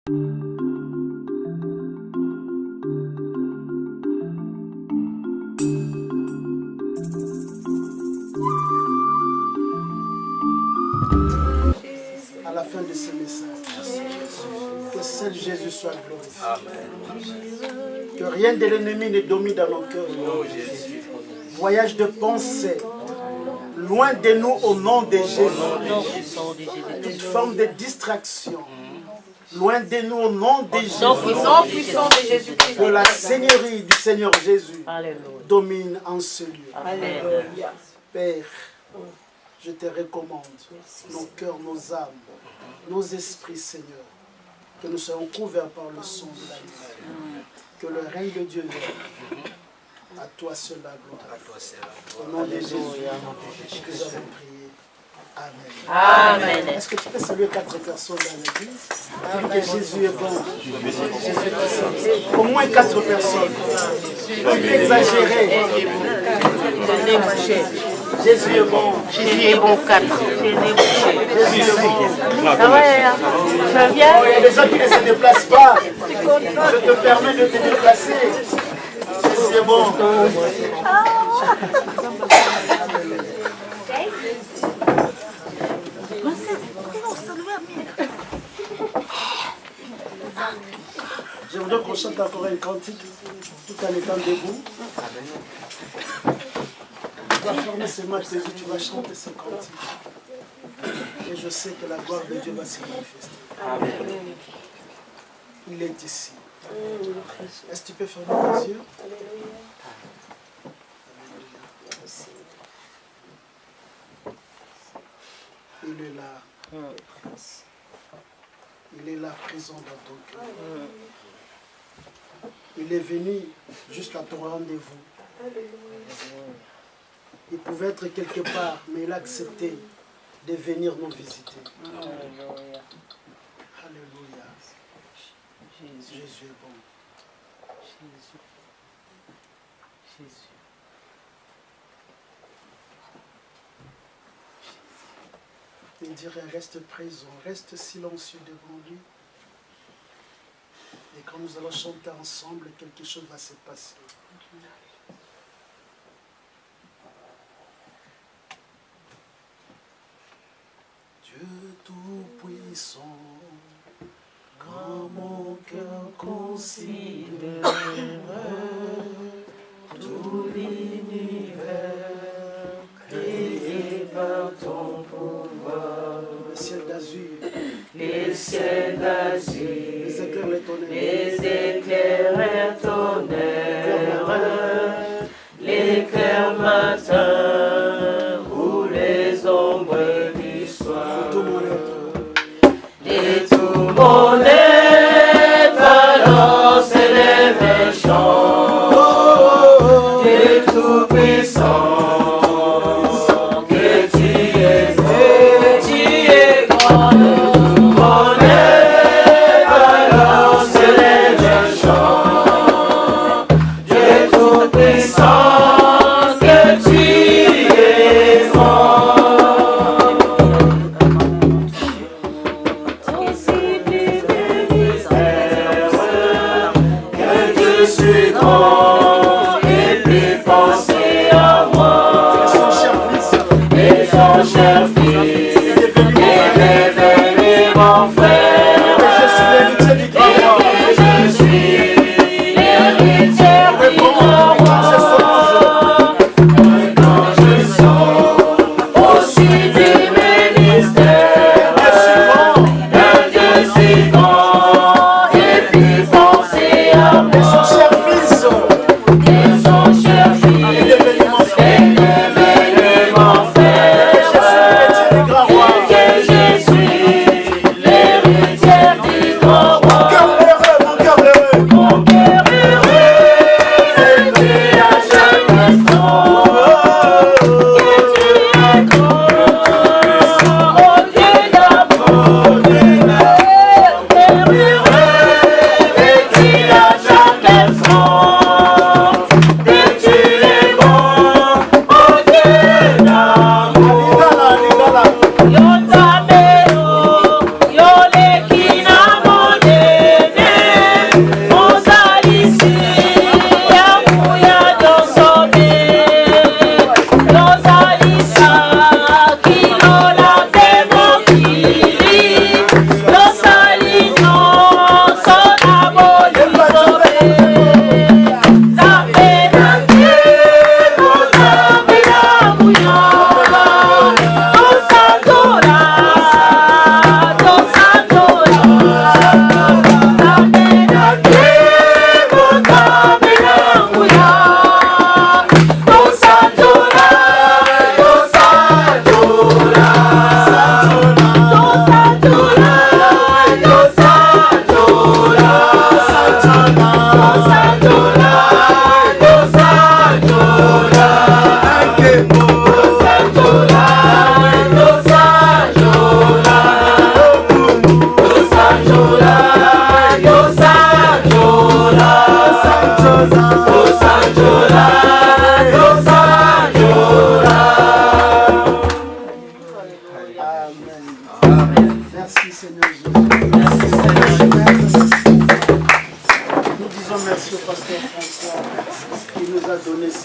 À la fin de ce message, que seul Jésus soit glorifié. Que rien de l'ennemi ne domine dans nos cœurs. Voyage de pensée, loin de nous au nom de Jésus. Toute forme de distraction, loin de nous au nom de Jésus. Que la Seigneurie du Seigneur Jésus domine en ce lieu. Père, je te recommande nos cœurs, nos âmes, nos esprits, Seigneur, que nous soyons couverts par le son de la lumière. Que le règne de Dieu vienne. À toi seul la gloire. Au nom de Jésus, nous avons prié. Amen. Amen. Est-ce que tu peux saluer 4 personnes dans l'église? Dis que Jésus est bon. Au moins 4 personnes. Tu peux exagérer. Jésus est bon. Jésus est bon, 4. Jésus est bon. Ça va, tu vas bien? Il y a des gens qui ne se déplacent pas. Je te permets de te déplacer. Jésus est bon. Je voudrais qu'on chante encore un cantique tout en étant debout. Tu vas fermer ces matchs, tu vas chanter ce cantique. Et je sais que la gloire de Dieu va se manifester. Il est ici. Est-ce que tu peux fermer tes yeux? Il est là. Il est là, présent dans ton cœur. Il est venu jusqu'à ton rendez-vous. Il pouvait être quelque part, mais il a accepté de venir nous visiter. Alléluia. Jésus est bon. Jésus. Il dirait reste présent, reste silencieux devant lui. Et quand nous allons chanter ensemble, quelque chose va se passer. Dieu Tout-Puissant, quand mon cœur considère tout l'univers créé par ton pouvoir, le ciel d'azur, les ciels d'azur, les éclairs, les tonnerres, les éclairs et tonnerres, l'éclair matin ou les ombres du soir. tout mon être, Et tout mon être alors s'élève un chant, Dieu tout-puissant. et son cher fils.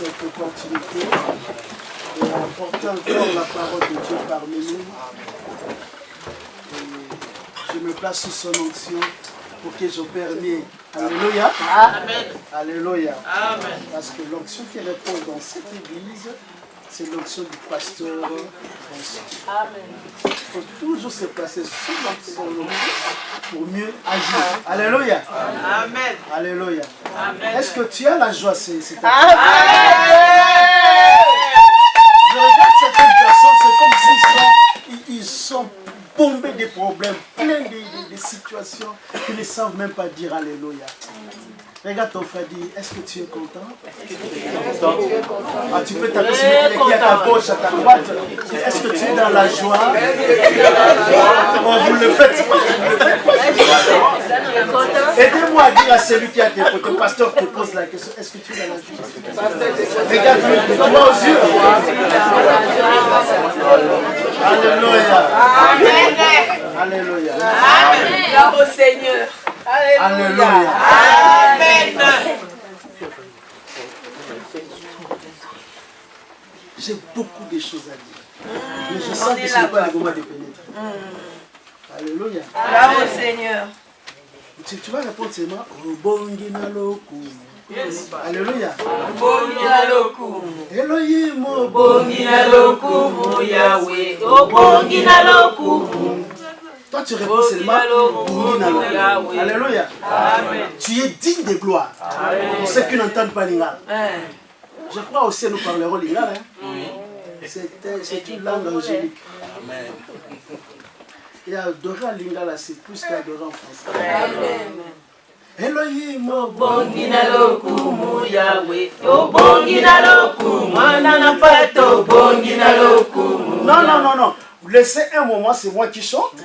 cette opportunité et apporter encore la parole de Dieu parmi nous. Et je me place sous son onction pour que j'opère mieux. Alléluia. Amen. Alléluia. Amen. Parce que l'onction qui répond dans cette église, c'est l'onction du pasteur François. Amen. Il faut toujours se placer sous l'onction pour mieux agir. Alléluia. Amen. Alléluia. Amen. Est-ce que tu as la joie? C'est Amen. Je regarde certaines personnes, c'est comme s'ils sont bombés de problèmes, plein de situations qu'ils ne savent même pas dire Alléluia. Regarde ton frère, dis, est-ce que tu es content? Ah, tu peux taper sur le qui est à ta gauche, à ta droite. Est-ce que tu es dans la joie? Oh, vous le faites. Aidez-moi à dire à celui qui a tes côtés, le pasteur te pose la question, est-ce que tu es dans la joie? Regarde-le, toi aux yeux. Alléluia. Amen. Alléluia. Amen. Gloire au Seigneur. Alléluia. Amen. J'ai beaucoup de choses à dire. Mais je sens que ce n'est pas le moment de pénétrer. Alléluia. Gloire au Seigneur. Tu vas répondre seulement Obongi na loku. Alléluia. Obongi na loku. Elohim Obongi na loku, Yahweh. Obongi na loku. Toi tu réponds seulement Obongi na loku. Alléluia. Amen. Tu es digne de gloire. Pour ceux qui n'entendent pas Lingala. Je crois aussi que nous parlerons Lingala. C'est une langue angélique. Amen. Et adorer à Lingala, c'est plus qu'adorer en français. Amen. Elohim Obongi na loku, Yahweh. Obongi na loku, mwana na pato. Obongi na loku. Non, non, non, non. Laissez un moment, c'est moi qui chante.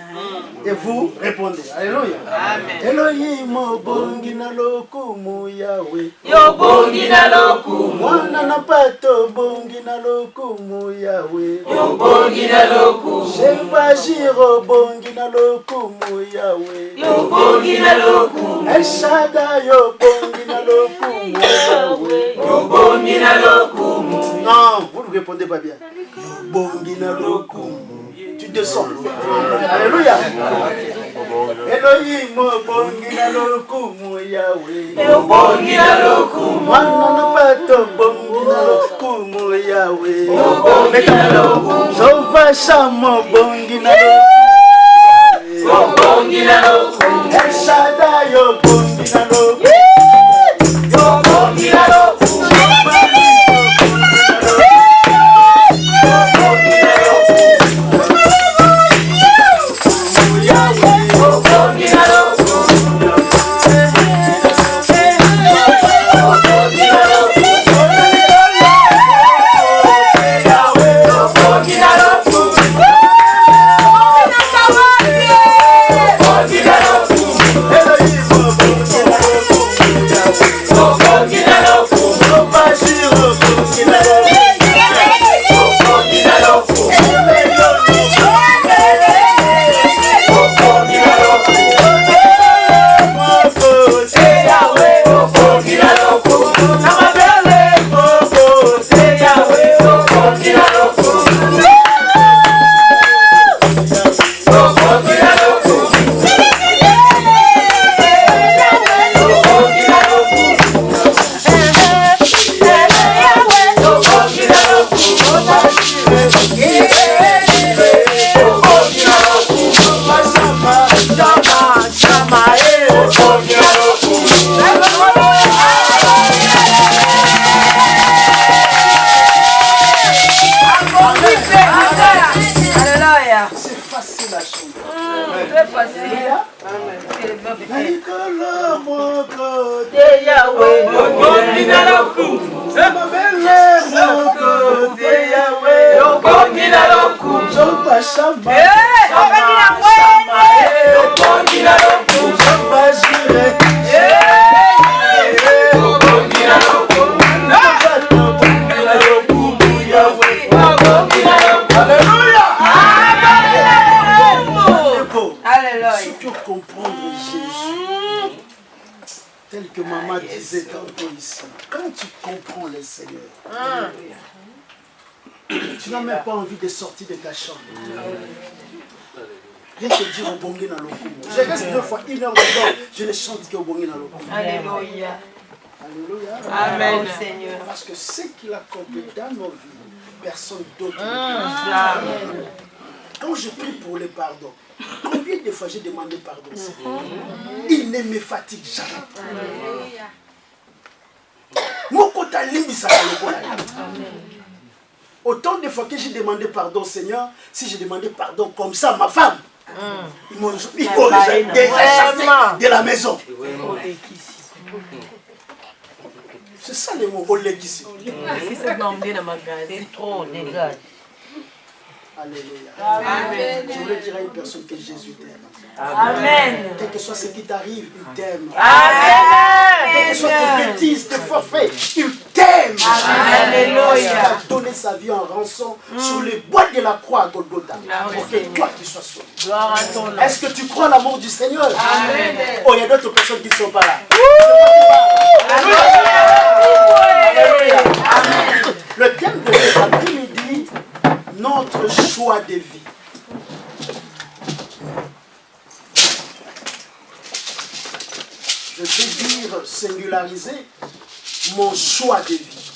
Et vous répondez. Alléluia. Amen. Elohim obongi na loku mu Yahweh. Obongi na loku. Mwana na pato obongi na loku mu Yahweh. Obongi na loku. Shevajir obongi na loku mu Yahweh. Obongi na loku. El Shaddai obongi na loku mu Yahweh. Obongi na loku. Non, vous ne répondez pas bien. Obongi na loku. Tu descends. Alléluia. Elohim obongi na loku mu Yahweh. Obongi na loku. Mwana na pato obongi na loku mu Yahweh. Obongi na loku. Jova Shama obongi na loku. Obongi na loku. El Shaddai obongi na loku. Obongi na loku. Tel que maman disait tantôt ici, quand tu comprends le Seigneur, tu n'as même pas envie de sortir de ta chambre. Viens te dire au bongi dans le coup. Je reste 2 fois 1 heure dedans, je ne chante qu'au bongi dans le coup. Alléluia. Alléluia. Amen, Seigneur. Parce que ce qu'il a accompli dans nos vies, personne d'autre ne peut. Quand je prie pour le pardon, combien de fois j'ai demandé pardon? Il ne me fatigue jamais. Autant de fois que j'ai demandé pardon, Seigneur, si j'ai demandé pardon comme ça, ma femme, ils m'ont déjà chassé de la maison. C'est ça le mot, Olegisi. C'est trop, dégage. Alléluia. Amen. Je voulais dire à une personne que Jésus t'aime. Amen. Quel que soit ce qui t'arrive, il t'aime. Amen. Quelles que soient tes bêtises, tes forfaits, il t'aime. Alléluia. Il a donné sa vie en rançon sur les bois de la croix à Golgotha. Pour que toi tu sois sauvé. Gloire à ton nom. Est-ce que tu crois l'amour du Seigneur? Amen. Oh, il y a d'autres personnes qui ne sont pas là. Alléluia. Amen. Le thème de cet après-midi, notre choix de vie. Je vais dire singulariser mon choix de vie.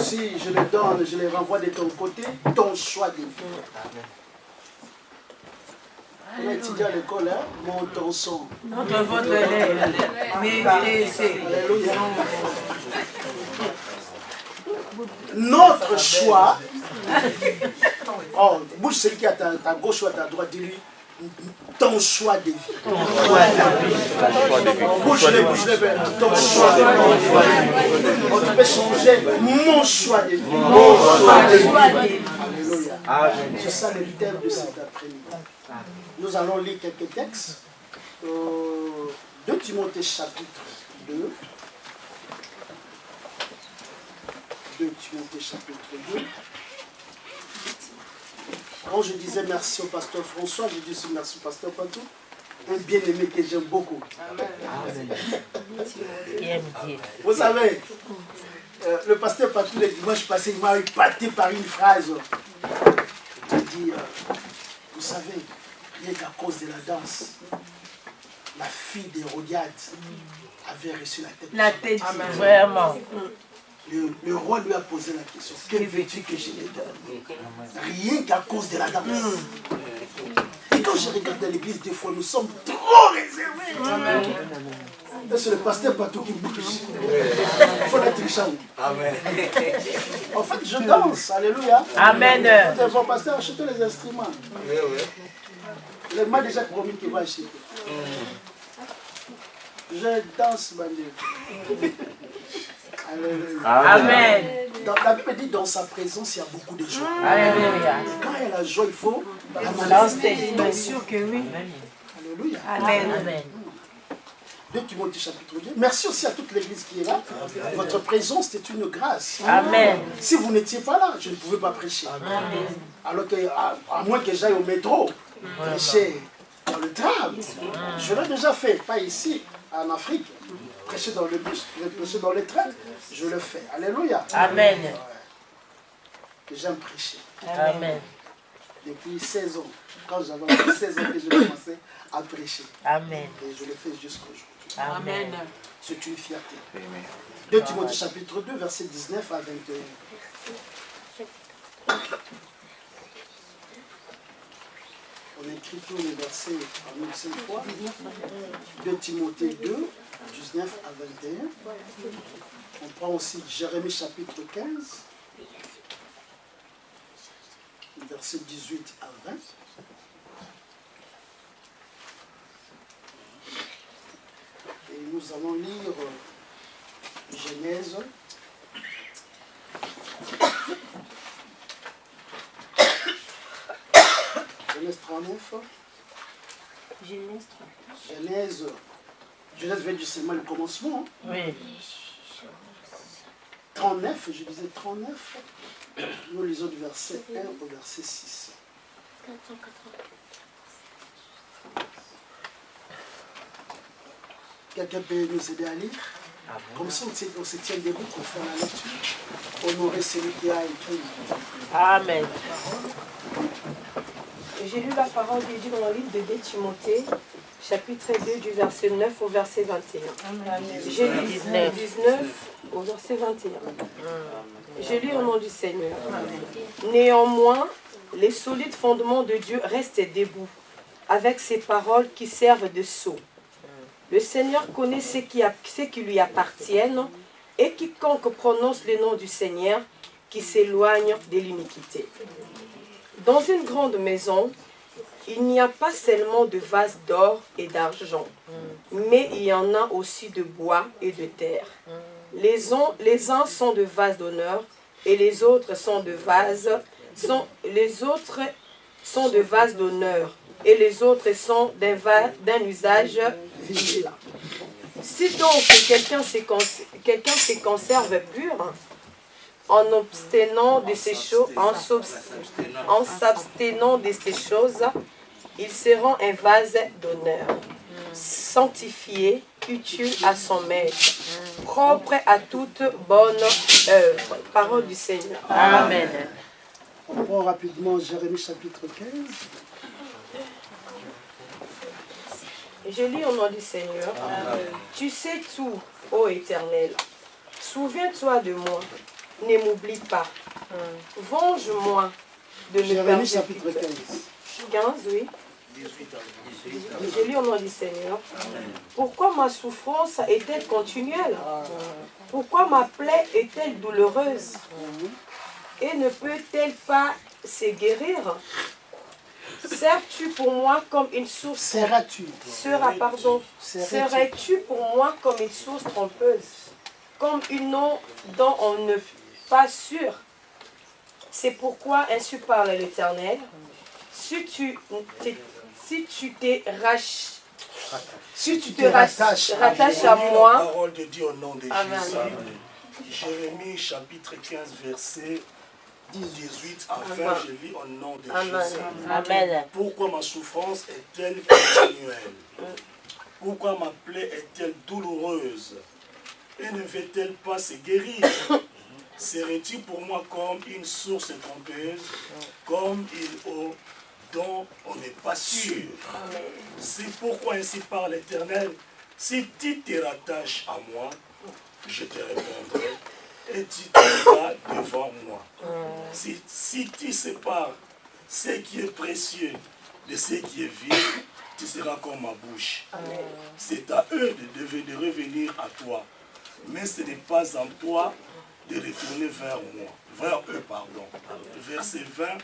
Si je le donne, je le renvoie de ton côté, ton choix de vie. On a étudié à l'école, hein? Mon son. Notre votre lait. Alléluia. Notre choix. Oh, bouge celui qui est à ta gauche ou à ta droite, dis-lui ton choix de vie. Bouge-le, bouge-le, ton choix de vie. Oh, tu peux changer mon choix de vie. Alléluia. C'est ça le thème de cet après-midi. Nous allons lire quelques textes. 2 Timothée chapitre 2. 2 Timothée chapitre 2. Quand je disais merci au pasteur François, je dis aussi merci au pasteur Patou. Un bien-aimé que j'aime beaucoup. Vous savez, le pasteur Patou, le dimanche passé, il m'a épaté par une phrase. Il dit, vous savez, rien qu'à cause de la danse, la fille d'Hérodiade avait reçu la tête. La tête, vraiment. Le roi lui a posé la question, que veux-tu que je te donne? Rien qu'à cause de la danse. Et quand je regarde l'église, des fois, nous sommes trop réservés. C'est le pasteur Patou qui bouge. Il faut être riche. Amen. En fait, je danse. Alléluia. Amen. Mon pasteur a acheté les instruments. Il m'a déjà promis qu'il va acheter. Je danse, ma Dieu. Amen. La Bible dit dans sa présence, il y a beaucoup de joie. Alléluia. Quand il y a la joie, il faut la manifester. Bien sûr que oui. Alléluia. Amen. Amen. 2 Timothée chapitre 2. Merci aussi à toute l'église qui est là. Votre présence, c'est une grâce. Amen. Si vous n'étiez pas là, je ne pouvais pas prêcher. Amen. Alors que, à moins que j'aille au métro, prêcher dans le tram, je l'ai déjà fait, pas ici, en Afrique. Prêcher dans le bus, prêcher dans les trains, je le fais. Alléluia. Amen. J'aime prêcher. Amen. Depuis 16 ans, quand j'avais 16 ans que je commençais à prêcher. Amen. Et je le fais jusqu'aujourd'hui. Amen. C'est une fierté. 2 Timothée chapitre 2, verset 19 à 21. On écrit tous les versets en une seule fois. 2 Timothée 2, 19 à 21. On prend aussi Jérémie chapitre 15, verset 18 à 20. Et nous allons lire Genèse. Genèse 39. Genèse veut dire seulement le commencement. Oui. 39, je disais 39. Nous lisons du verset 1 au verset 6. 480. quelqu'un peut nous aider à lire? Comme ça, on se tient debout pour faire la lecture. Honorer celui qui a écrit. Amen. J'ai lu la parole de Dieu dans le livre de 2 Timothée, chapitre 2, du verset 9 au verset 21. J'ai lu 19 au verset 21. J'ai lu au nom du Seigneur. Néanmoins, les solides fondements de Dieu restent debout, avec ces paroles qui servent de sceau. Le Seigneur connaît ceux qui lui appartiennent, et quiconque prononce le nom du Seigneur, qui s'éloigne de l'iniquité. Dans une grande maison, il n'y a pas seulement de vases d'or et d'argent, mais il y en a aussi de bois et de terre. Les uns sont de vases d'honneur et les autres sont de vases d'honneur et les autres sont d'un usage vil. Si donc quelqu'un se conserve pur, en s'abstenant de ces choses, ils seront un vase d'honneur, sanctifié, utile à son maître, propre à toute bonne œuvre. Parole du Seigneur. Amen. On prend rapidement Jérémie chapitre 15. Je lis au nom du Seigneur. Tu sais tout, ô Éternel. Souviens-toi de moi. Ne m'oublie pas. Venge-moi de mes Jérémie chapitre 15. 15, oui. Je lis au nom du Seigneur. Pourquoi ma souffrance est-elle continuelle? Pourquoi ma plaie est-elle douloureuse? Et ne peut-elle pas se guérir? Seras-tu pour moi comme une source Seras-tu Serais-tu pour moi comme une source trompeuse, comme une eau dont on ne pas sûr? C'est pourquoi ainsi parle l'Éternel. Si tu te rattaches à moi, la parole de Dieu au nom de Jésus. Jérémie chapitre 15 verset 18 afin je lis au nom de Jésus. Amen. Pourquoi ma souffrance est-elle continuelle? Pourquoi ma plaie est-elle douloureuse? Et ne veut-elle pas se guérir? Serais-tu pour moi comme une source trompeuse, comme une eau dont on n'est pas sûr? C'est pourquoi ainsi parle l'Éternel. Si tu te rattaches à moi, je te répondrai et tu tiendras devant moi. Si tu sépares ce qui est précieux de ce qui est vil, tu seras comme ma bouche. C'est à eux de revenir à toi, mais ce n'est pas en toi de retourner vers moi, vers eux, pardon. Verset 20,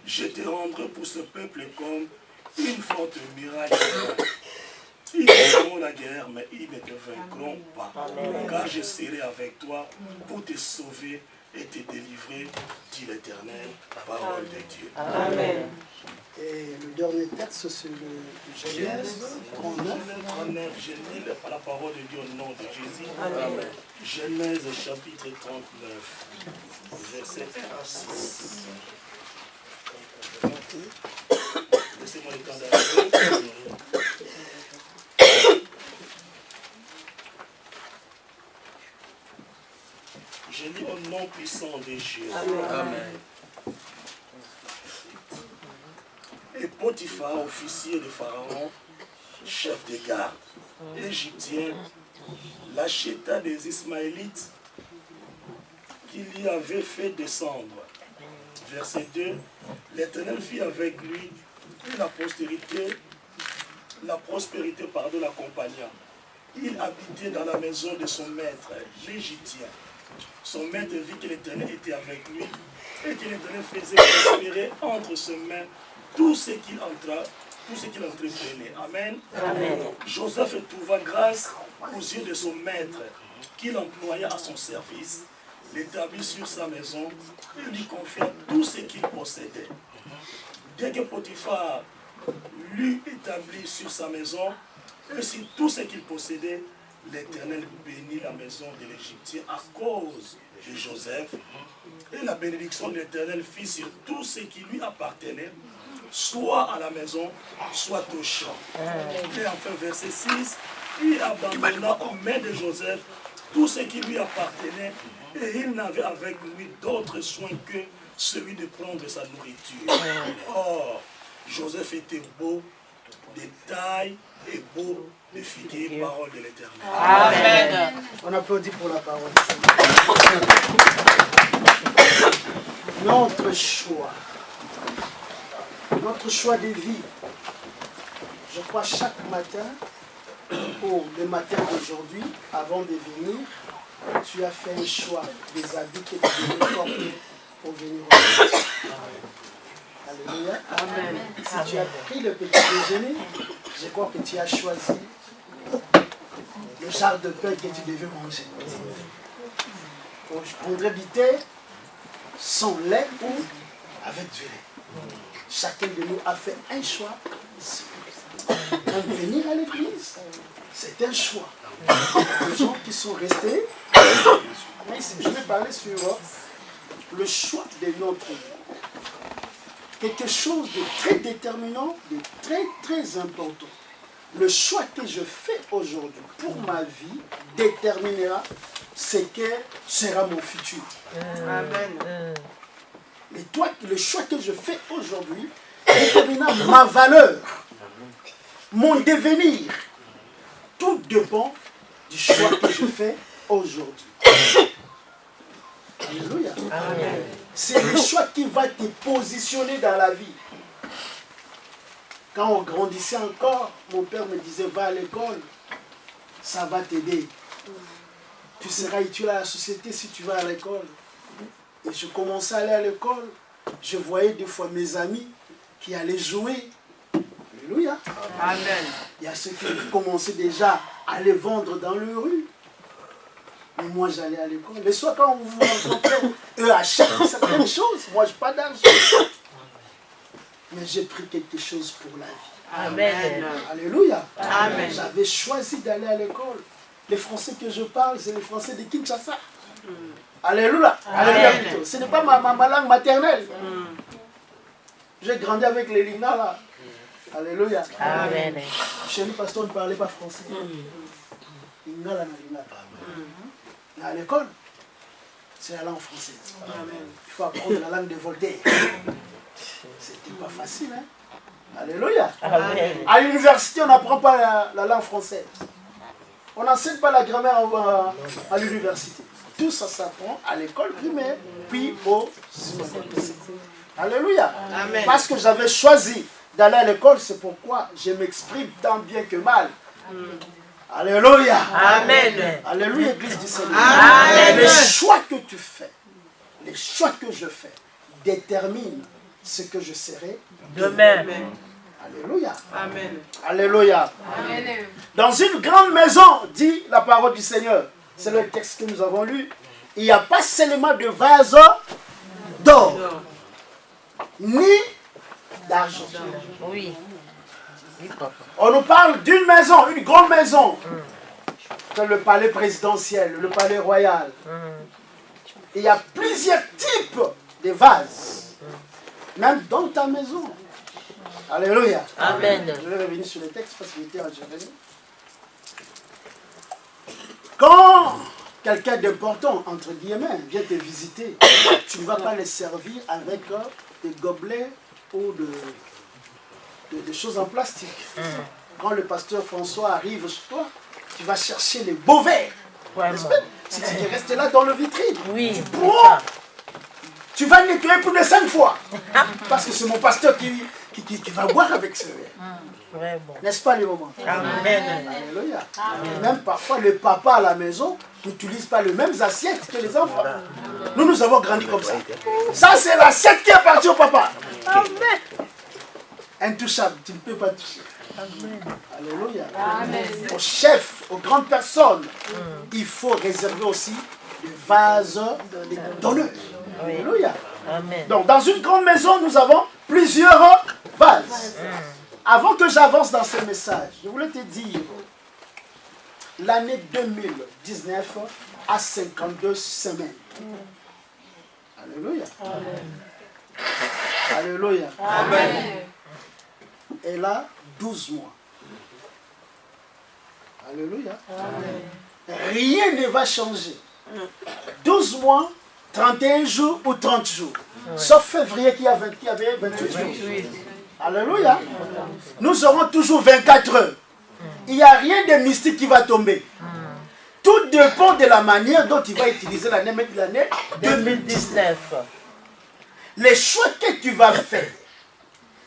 je te rendrai pour ce peuple comme une forte muraille. Ils feront la guerre, mais ils ne te vaincront pas. Car je serai avec toi pour te sauver et te délivrer, dit l'Éternel, parole de Dieu. Amen. Et le dernier texte, c'est le Genèse 39. Je lis la parole de Dieu au nom de Jésus. Amen. Genèse chapitre 39, verset 1 à 6. Laissez-moi le temps d'arriver. Je lis au nom puissant de Jésus. Amen. Et Potiphar, officier de Pharaon, chef de garde, égyptien, l'acheta des Ismaélites qu'il y avait fait descendre. Verset 2, l'Éternel fit avec lui et la prospérité l'accompagna. Il habitait dans la maison de son maître, l'Égyptien. Son maître vit que l'Éternel était avec lui et que l'Éternel faisait prospérer entre ses mains tout ce qu'il entreprenait. Amen. Amen. Joseph trouva grâce aux yeux de son maître, qu'il employa à son service, l'établit sur sa maison et lui confia tout ce qu'il possédait. Dès que Potiphar l'eut établi sur sa maison, et sur tout ce qu'il possédait, l'Éternel bénit la maison de l'Égyptien à cause de Joseph. Et la bénédiction de l'Éternel fit sur tout ce qui lui appartenait, soit à la maison, soit au champ. Et enfin, verset 6, il abandonna aux mains de Joseph tout ce qui lui appartenait et il n'avait avec lui d'autres soins que celui de prendre sa nourriture. Or, Joseph était beau de taille et beau de figure, parole de l'Éternel. Amen. On applaudit pour la parole. Notre choix de vie. Je crois chaque matin, ou le matin d'aujourd'hui, avant de venir, tu as fait un choix des habits que tu devais porter pour venir au monde. Alléluia. Amen. Si tu as pris le petit déjeuner, je crois que tu as choisi le genre de pain que tu devais manger. Je prendrais du thé sans lait ou avec du lait. Chacun de nous a fait un choix. Quand venir à l'église, c'est un choix. Les gens qui sont restés, mais je vais parler sur le choix de notre vie. Quelque chose de très déterminant, de très très important. Le choix que je fais aujourd'hui pour ma vie déterminera ce que sera mon futur. Amen. Et toi, le choix que je fais aujourd'hui déterminera ma valeur, mon devenir. Tout dépend du choix que je fais aujourd'hui. Alléluia. C'est le choix qui va te positionner dans la vie. Quand on grandissait encore, mon père me disait, va à l'école, ça va t'aider. Tu seras utile à la société si tu vas à l'école. Et je commençais à aller à l'école. Je voyais des fois mes amis qui allaient jouer. Alléluia. Amen. Il y a ceux qui commençaient déjà à les vendre dans les rues. Mais moi, j'allais à l'école. Les soirs, quand vous vous rencontrez, eux achètent certaines choses. Moi, je n'ai pas d'argent. Mais j'ai pris quelque chose pour la vie. Amen. Alléluia. Amen. J'avais choisi d'aller à l'école. Les Français que je parle, c'est les Français de Kinshasa. Alléluia. Alléluia plutôt. Ce n'est pas ma langue maternelle. J'ai grandi avec les Lingala là. Alléluia. Amen. Chez nous, pasteur, on ne parlait pas français. Lingala na Lingala. Mais à l'école, c'est la langue française. Il faut apprendre la langue de Voltaire. C'était pas facile, hein? Alléluia. Amen. À l'université, on n'apprend pas la langue française. On n'enseigne pas la grammaire à l'université. Tout ça s'apprend à l'école primaire, puis au lycée. Alléluia. Amen. Parce que j'avais choisi d'aller à l'école, c'est pourquoi je m'exprime tant bien que mal. Alléluia. Amen. Alléluia, Église du Seigneur. Amen. Les choix que tu fais, les choix que je fais, déterminent ce que je serai demain. Alléluia. Amen. Alléluia. Amen. Dans une grande maison, dit la parole du Seigneur, c'est le texte que nous avons lu, il n'y a pas seulement de vase d'or, ni d'argent. Oui. On nous parle d'une maison, une grande maison, comme le palais présidentiel, le palais royal. Il y a plusieurs types de vases, même dans ta maison. Alléluia. Amen. Je vais revenir sur le texte parce qu'il était en Jérémie. Quand quelqu'un d'important, entre guillemets, vient te visiter, tu ne vas pas les servir avec des gobelets ou de choses en plastique. Quand le pasteur François arrive chez toi, tu vas chercher les beaux verres. Si tu restes là dans le vitrine, tu vas nettoyer plus de 5 fois. Parce que c'est mon pasteur qui va boire avec ce verre. N'est-ce pas les moments? Amen. Alléluia. Amen. Même parfois, le papa à la maison n'utilise pas les mêmes assiettes que les enfants. Nous avons grandi comme ça. Ça, c'est l'assiette qui appartient au papa. Amen. Intouchable, tu ne peux pas toucher. Amen. Alléluia. Amen. Aux chefs, aux grandes personnes, il faut réserver aussi des vases d'honneur. Alléluia. Amen. Donc, dans une grande maison, nous avons plusieurs vases. Avant que j'avance dans ce message, je voulais te dire, l'année 2019 a 52 semaines. Alléluia. Amen. Alléluia. Amen. Elle a 12 mois. Alléluia. Rien ne va changer. 12 mois, 31 jours ou 30 jours. Sauf février qui avait 28 jours. Alléluia. Nous aurons toujours 24 heures. Il n'y a rien de mystique qui va tomber. Tout dépend de la manière dont il va utiliser l'année 2019. Les choix que tu vas faire,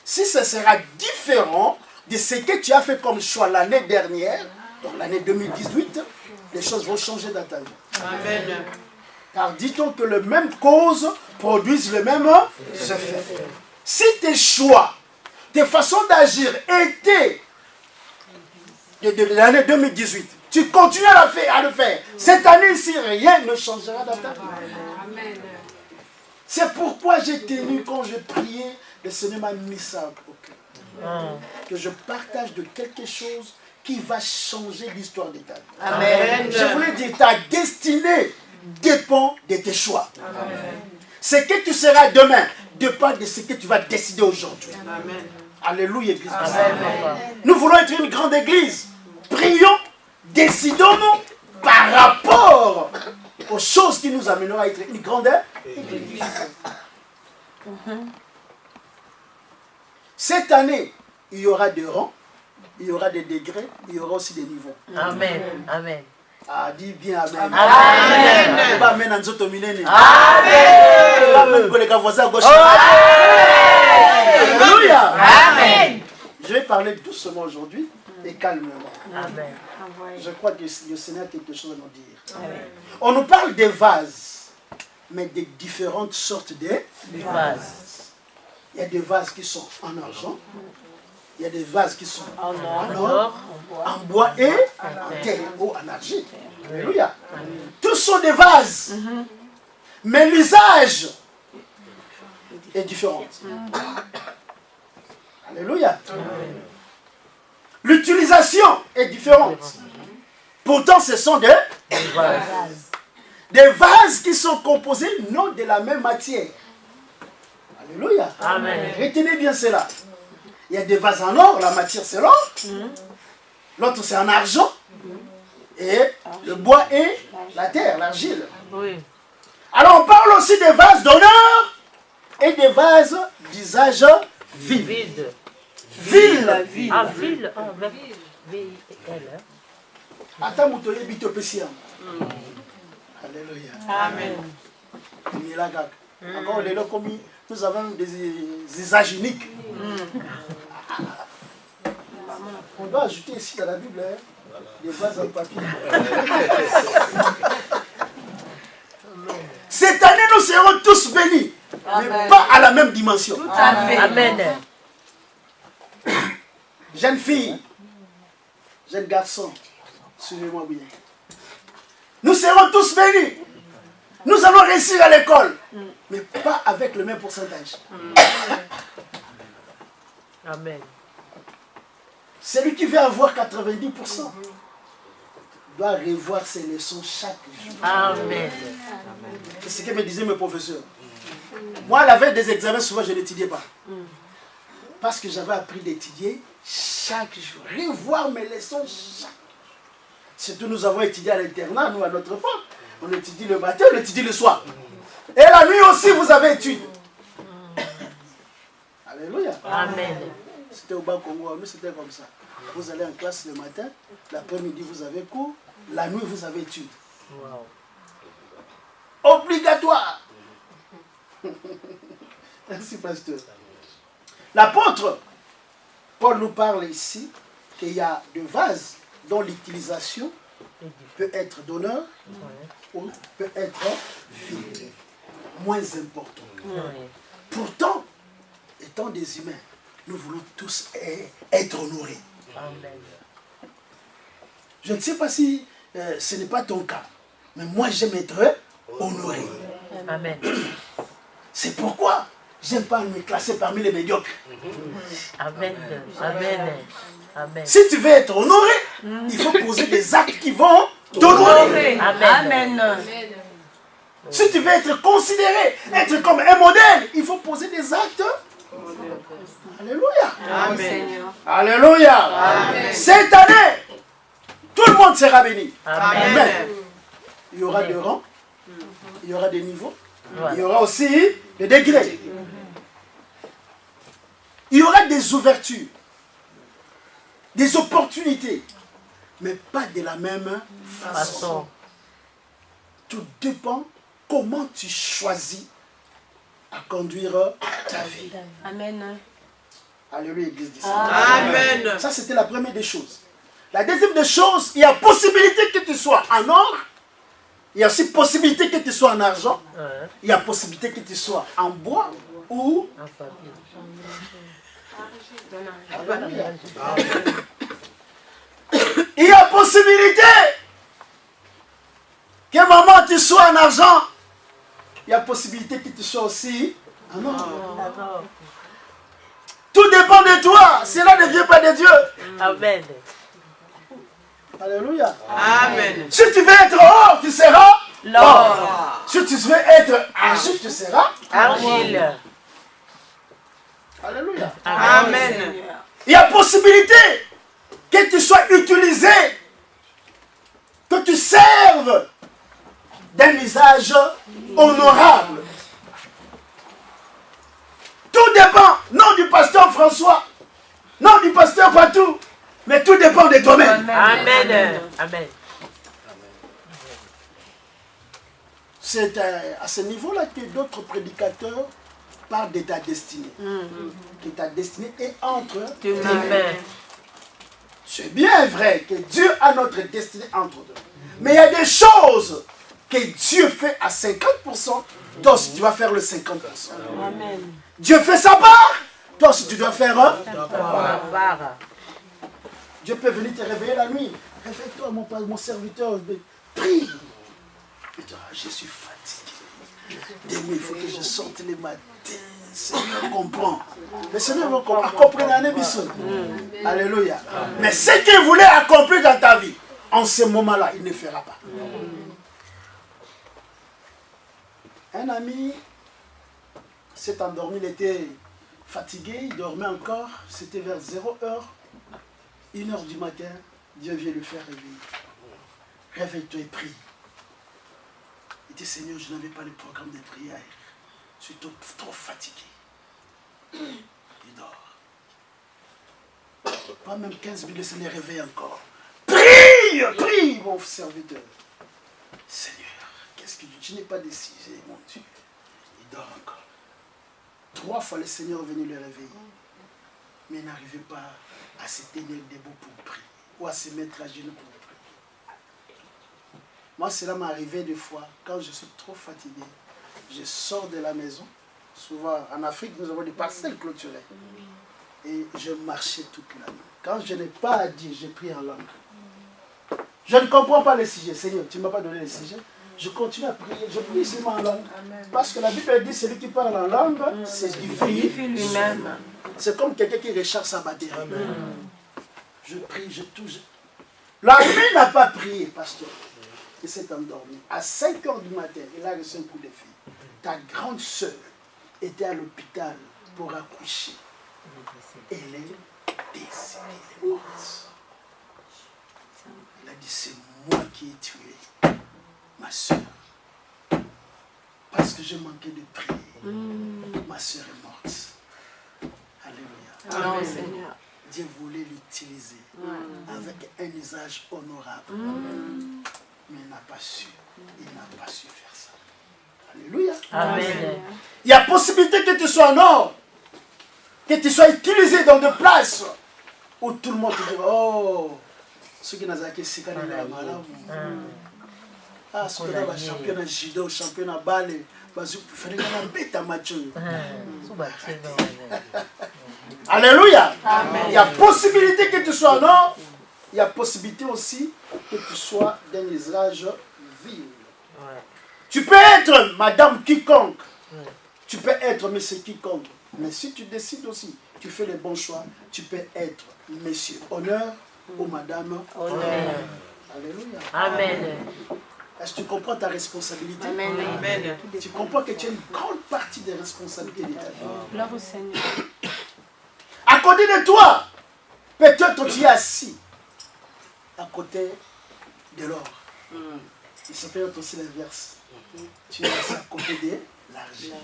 si ce sera différent de ce que tu as fait comme choix l'année dernière, dans l'année 2018, les choses vont changer dans ta vie. Amen. Car dit-on que les mêmes causes produisent le même effet. Si tes choix, tes façons d'agir étaient de l'année 2018, tu continues à le faire. Cette année-ci, rien ne changera dans ta vie. C'est pourquoi j'ai tenu, quand je priais, le Seigneur m'a mis ça au cœur. Que je partage de quelque chose qui va changer l'histoire de ta vie. Amen. Je voulais dire, ta destinée dépend de tes choix. Amen. Ce que tu seras demain dépend de ce que tu vas décider aujourd'hui. Amen. Alléluia, Église. Nous voulons être une grande Église. Prions, décidons-nous par rapport aux choses qui nous amèneront à être une grande Église. Cette année, il y aura des rangs, il y aura des degrés, il y aura aussi des niveaux. Amen. Amen. Ah, dis bien Amen. Amen. Amen. Amen. Alléluia. Amen. Je vais parler doucement aujourd'hui et calmement. Amen. Je crois que le Seigneur a quelque chose à nous dire. Amen. On nous parle des vases, mais des différentes sortes de vases. Il y a des vases qui sont en argent. Il y a des vases qui sont en or, en bois et en terre ou en argile. Alléluia. Tous sont des vases. Mais l'usage est différent. Alléluia. L'utilisation est différente. Pourtant, ce sont des vases. Des vases qui sont composés non de la même matière. Alléluia. Amen. Retenez bien cela. Il y a des vases en or, la matière c'est l'or. L'autre c'est en argent. Et le bois et la terre, l'argile. Oui. Alors on parle aussi des vases d'honneur et des vases d'usage vide. Vide. Ville. Ah, ville. Ah, ville. Attends, Moutoye Bito Pessiam. Alléluia. Amen. Encore les lots commis, nous avons des usages uniques. On doit ajouter ici dans la Bible des vases en papier. Cette année, nous serons tous bénis, mais pas à la même dimension. Tout à fait. Amen. Jeune fille, jeune garçon, suivez-moi bien. Nous serons tous bénis. Nous allons réussir à l'école, mais pas avec le même pourcentage. Amen. Celui qui veut avoir 90% doit revoir ses leçons chaque jour. Amen. C'est ce que me disaient mes professeurs. Moi, à la veille des examens, souvent, je n'étudiais pas. Parce que j'avais appris d'étudier chaque jour. Revoir mes leçons chaque jour. Surtout, nous avons étudié à l'internat, nous, à notre époque. On étudie le matin, on étudie le soir. Et la nuit aussi, vous avez étudié. Alléluia. Amen. C'était au Bas Congo, nous c'était comme ça. Vous allez en classe le matin, l'après-midi vous avez cours, la nuit vous avez études. Wow. Obligatoire. Merci pasteur. L'apôtre Paul nous parle ici qu'il y a des vases dont l'utilisation peut être d'honneur ou peut être vide, moins important. Pourtant, étant des humains, nous voulons tous être honorés. Amen. Je ne sais pas si ce n'est pas ton cas, mais moi j'aime être honoré. Amen. C'est pourquoi j'aime pas me classer parmi les médiocres. Amen. Amen. Amen. Si tu veux être honoré, il faut poser des actes qui vont t'honorer. Amen. Si tu veux être considéré, être comme un modèle, il faut poser des actes. Alléluia. Amen. Alléluia. Amen. Cette année, tout le monde sera béni. Amen. Mais il y aura des rangs, il y aura des niveaux, il y aura aussi des degrés. Il y aura des ouvertures, des opportunités, mais pas de la même façon. Tout dépend comment tu choisis à conduire ta vie. Amen. Alléluia, Église du Amen. Ça, c'était la première des choses. La deuxième des choses, il y a possibilité que tu sois en or, il y a aussi possibilité que tu sois en argent, il y a possibilité que tu sois en bois ou il y a possibilité que maman tu sois en argent, il y a possibilité que tu sois aussi en or. Tout dépend de toi, cela ne vient pas de Dieu. Amen. Alléluia. Amen. Si tu veux être or, tu seras L'or. Si tu veux être argile, tu seras Argile. Alléluia. Amen. Il y a possibilité que tu sois utilisé, que tu serves d'un usage honorable. Tout dépend, non du pasteur François, non du pasteur Patou, mais tout dépend de toi-même. Amen. Amen. C'est à ce niveau-là que d'autres prédicateurs parlent de ta destinée. Que ta destinée est entre tes mains. C'est bien vrai que Dieu a notre destinée entre nous. Mais il y a des choses que Dieu fait à 50%, toi aussi tu vas faire le 50%. Amen. Dieu fait sa part, toi aussi tu dois faire ta part. Dieu peut venir te réveiller la nuit. Réveille-toi, mon serviteur, prie. Je suis fatigué. Demain, il faut que je sorte les matins. Le Seigneur comprend. Le Seigneur veut comprendre. Alléluia. Mais ce qu'il voulait accomplir dans ta vie, en ce moment-là, il ne fera pas. Un ami s'est endormi, il était fatigué, il dormait encore. C'était vers 0h, 1h du matin. Dieu vient le faire réveiller. Réveille-toi et prie. Il dit, Seigneur, je n'avais pas le programme de prière. Je suis trop fatigué. Il dort. Pas même 15 minutes, le Seigneur réveille encore. Prie, prie, mon serviteur. Seigneur, qu'est-ce que tu n'es pas décidé, mon Dieu. Il dort encore. 3 fois, le Seigneur est venu le réveiller. Mais il n'arrivait pas à se tenir debout pour prier. Ou à se mettre à genoux pour prier. Moi, cela m'est arrivé des fois, quand je suis trop fatigué, je sors de la maison. Souvent, en Afrique, nous avons des parcelles clôturées. Et je marchais toute la nuit. Quand je n'ai pas à dire, je prie en langue. Je ne comprends pas les sujets. Seigneur, tu ne m'as pas donné les sujets. Je continue à prier, je prie seulement en langue. Parce que la Bible dit, celui qui parle en langue, c'est édifie lui-même. C'est comme quelqu'un qui recharge sa batterie. Je prie, je touche. La nuit n'a pas prié, pasteur. Il s'est endormi. À 5h du matin, il a reçu un coup de fil. Ta grande sœur était à l'hôpital pour accoucher. Elle est décédée, elle est morte. Il a dit, c'est moi qui ai tué ma sœur. Parce que j'ai manqué de prier. Ma sœur est morte. Alléluia. Amen, Seigneur. Dieu voulait l'utiliser avec un usage honorable. Mais il n'a pas su. Il n'a pas su faire ça. Alléluia. Amen. Il y a possibilité que tu sois en or, que tu sois utilisé dans des places où tout le monde te dit, oh, ceux qui n'ont pas c'est quand il est malade. Ah, ceux qui ont un championnat judo, championnat ballet, il fallait qu'on embête à match. Alléluia. Amen. Il y a possibilité que tu sois en or, il y a possibilité aussi que tu sois d'un usage vil. Tu peux être madame quiconque, tu peux être monsieur quiconque, mais si tu décides aussi, tu fais les bons choix, tu peux être monsieur honneur ou madame honneur. Alléluia. Amen. Est-ce que tu comprends ta responsabilité? Amen. Amen. Tu comprends que tu as une grande partie des responsabilités de ta vie. Gloire au Seigneur. À côté de toi, peut-être tu es assis à côté de l'or. Il s'appelle aussi l'inverse. Tu es à côté de l'argile.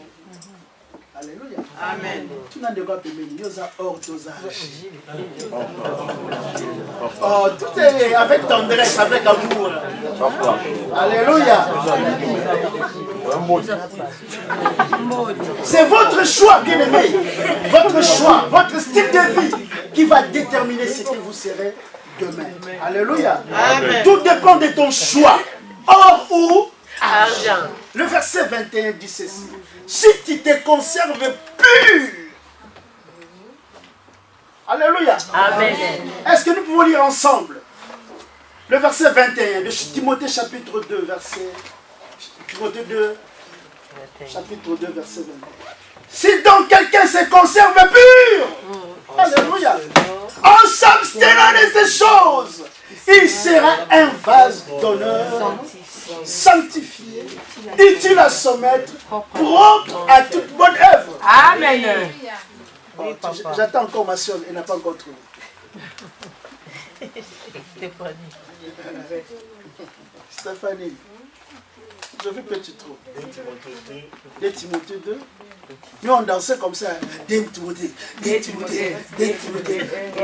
Alléluia. Amen. Tu n'as de quoi payer. Il y a or, oh, tout est avec tendresse, avec amour. Alléluia. C'est votre choix, bien-aimé. Votre choix, votre style de vie qui va déterminer ce que vous serez demain. Alléluia. Amen. Tout dépend de ton choix. Or ou argent. Le verset 21 dit ceci. Si tu te conserves pur. Alléluia. Amen. Est-ce que nous pouvons lire ensemble le verset 21 de Timothée chapitre 2, verset... Timothée 2, chapitre 2, verset 21. Si donc quelqu'un se conserve pur, alléluia, en s'abstenant de ces choses, il sera un vase d'honneur, sanctifié, utile à son maître, propre à toute bonne œuvre. Amen. Oh, j'attends encore ma soeur, elle n'a pas encore trouvé. Stéphanie, je veux que tu trouves. 2 Timothée 2. Nous on dansait comme ça. 2 Timothée, 2 Timothée, 2 Timothée.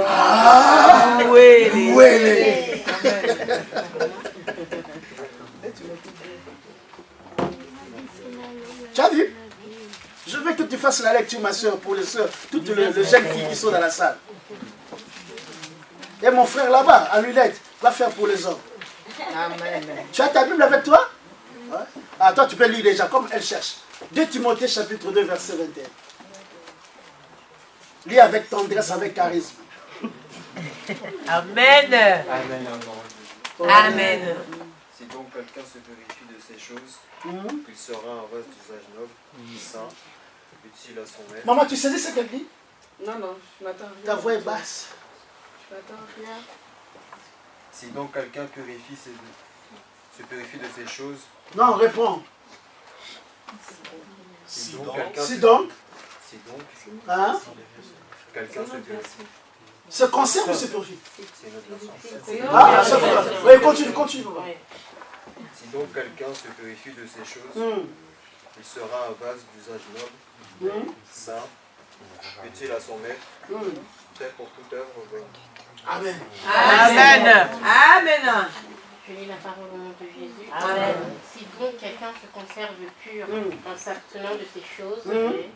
Ah oui, oui. Tu as vu? Je veux que tu fasses la lecture, ma soeur, pour les soeurs, toutes les jeunes filles qui sont dans la salle. Et mon frère là-bas, à lunettes, va faire pour les hommes. Amen. Tu as ta Bible avec toi? Ouais. Ah, toi, tu peux lire déjà, comme elle cherche. 2 Timothée, chapitre 2, verset 21. Lis avec tendresse, avec charisme. Amen. Amen. Amen. Si donc quelqu'un se purifie de ces choses, il sera un vase d'usage noble, saint, utile à son maître. Maman, tu sais ce qu'elle dit? Non, non, je m'attends rien. Ta voix est basse. Je m'attends rien. Si donc quelqu'un se purifie de ces choses... Non, réponds. Si donc quelqu'un hein? quelqu'un se purifie. Se conserve ou se purifie? C'est notre version. Ah, ça va. Oui, continue, continue. Si donc quelqu'un se purifie de ces choses, il sera un vase d'usage noble, saint, utile à son maître, prêt pour toute œuvre bonne. Amen. Amen. Amen. Je lis la parole au nom de Jésus. Amen. Si donc quelqu'un se conserve pur en s'abstenant de ces choses,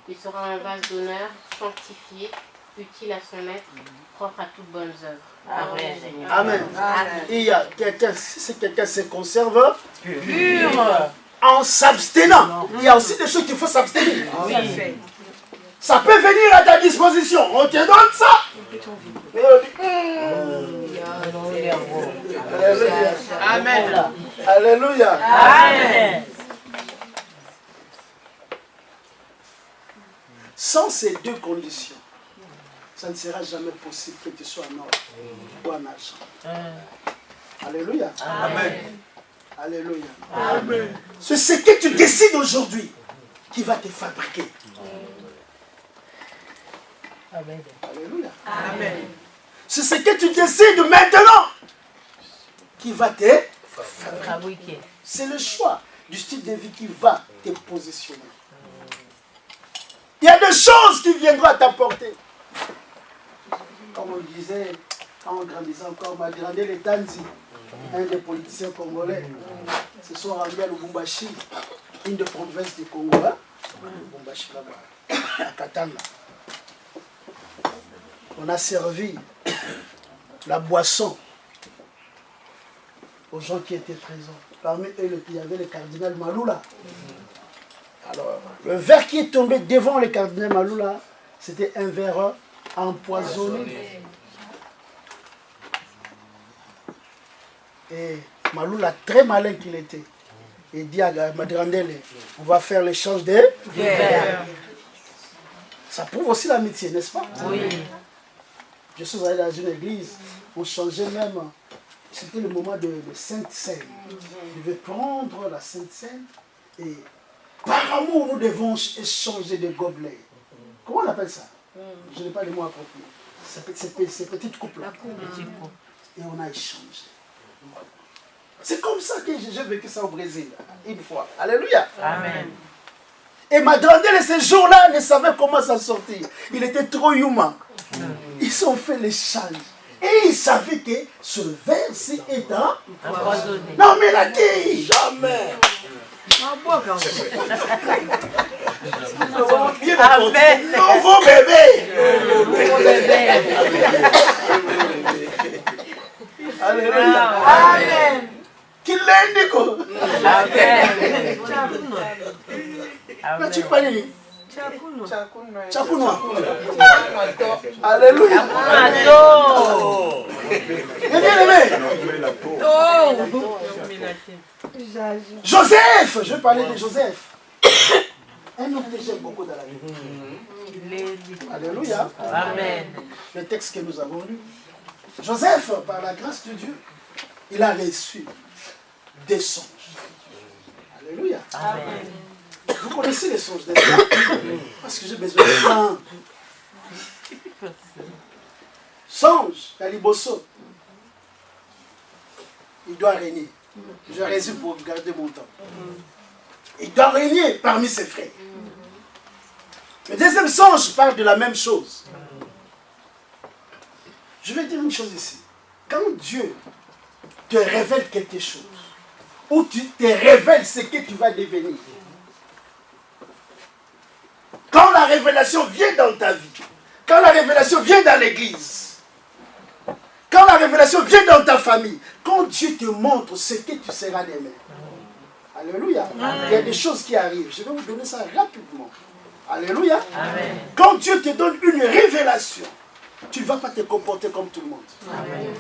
il sera un vase d'honneur, sanctifié, utile à son maître, propre à toutes bonnes œuvres. Amen. Amen. Amen. Il y a quelqu'un, si quelqu'un se conserve pur en s'abstenant, il y a aussi des choses qu'il faut s'abstenir. Oui. Ça peut venir à ta disposition. On te donne ça. Alléluia. Amen. Alléluia. Amen. Sans ces deux conditions, ça ne sera jamais possible que tu sois en or ou en argent. Alléluia. Amen. Alléluia. Amen. C'est ce que tu décides aujourd'hui qui va te fabriquer. Amen. Alléluia. Amen. C'est ce que tu décides maintenant qui va te fabriquer. C'est le choix du style de vie qui va te positionner. Il y a des choses qui viendront à t'apporter. Comme on disait, quand on grandissait encore, on m'a grandi les Tanzi, un des politiciens congolais. Se sont rendus à Lubumbashi, une des provinces du Congo, Lubumbashi là-bas, à Katanga. On a servi la boisson aux gens qui étaient présents. Parmi eux, il y avait le cardinal Maloula. Alors, le verre qui est tombé devant le cardinal Maloula, c'était un verre empoisonné. Et Maloula, très malin qu'il était, il dit à Madrandele, on va faire l'échange de verres. Ça prouve aussi l'amitié, n'est-ce pas? Oui. Je suis allé dans une église, on changeait même, c'était le moment de Sainte Seine. Je devais prendre la Sainte Seine et par amour, nous devons échanger des gobelets. Comment on appelle ça? Je n'ai pas les mots appropriés. Ces petites coupes-là. Et on a échangé. C'est comme ça que j'ai vécu ça au Brésil, une fois. Alléluia. Amen. Et ma grandeur de ce jour-là ne savait comment s'en sortir. Il était trop humain. Ils ont fait l'échange. Et ils savaient que ce verset est Empoisonné. Non, mais la dit. Jamais. Amen. Nouveau bébé. Alléluia. Amen. Qu'il l'aide, quoi. Amen. Mais tu parles de Chakunwa. Chakunwa. Alléluia. Ado. Et bien aimé. Joseph. Je parlais de Joseph. Un homme que j'aime beaucoup dans la vie. Alléluia. Amen. Le texte que nous avons lu. Joseph, par la grâce de Dieu, il a reçu des songes. Alléluia. Amen. Vous connaissez les songes, n'est-ce pas? Parce que j'ai besoin de temps. Songe, Kaliboso. Il doit régner. Je résume pour garder mon temps. Il doit régner parmi ses frères. Le deuxième songe parle de la même chose. Je vais dire une chose ici. Quand Dieu te révèle quelque chose, ou tu te révèles ce que tu vas devenir, quand la révélation vient dans ta vie, quand la révélation vient dans l'église, quand la révélation vient dans ta famille, quand Dieu te montre ce que tu seras demain. Alléluia. Il y a des choses qui arrivent. Je vais vous donner ça rapidement. Alléluia. Amen. Quand Dieu te donne une révélation, tu ne vas pas te comporter comme tout le monde. Amen.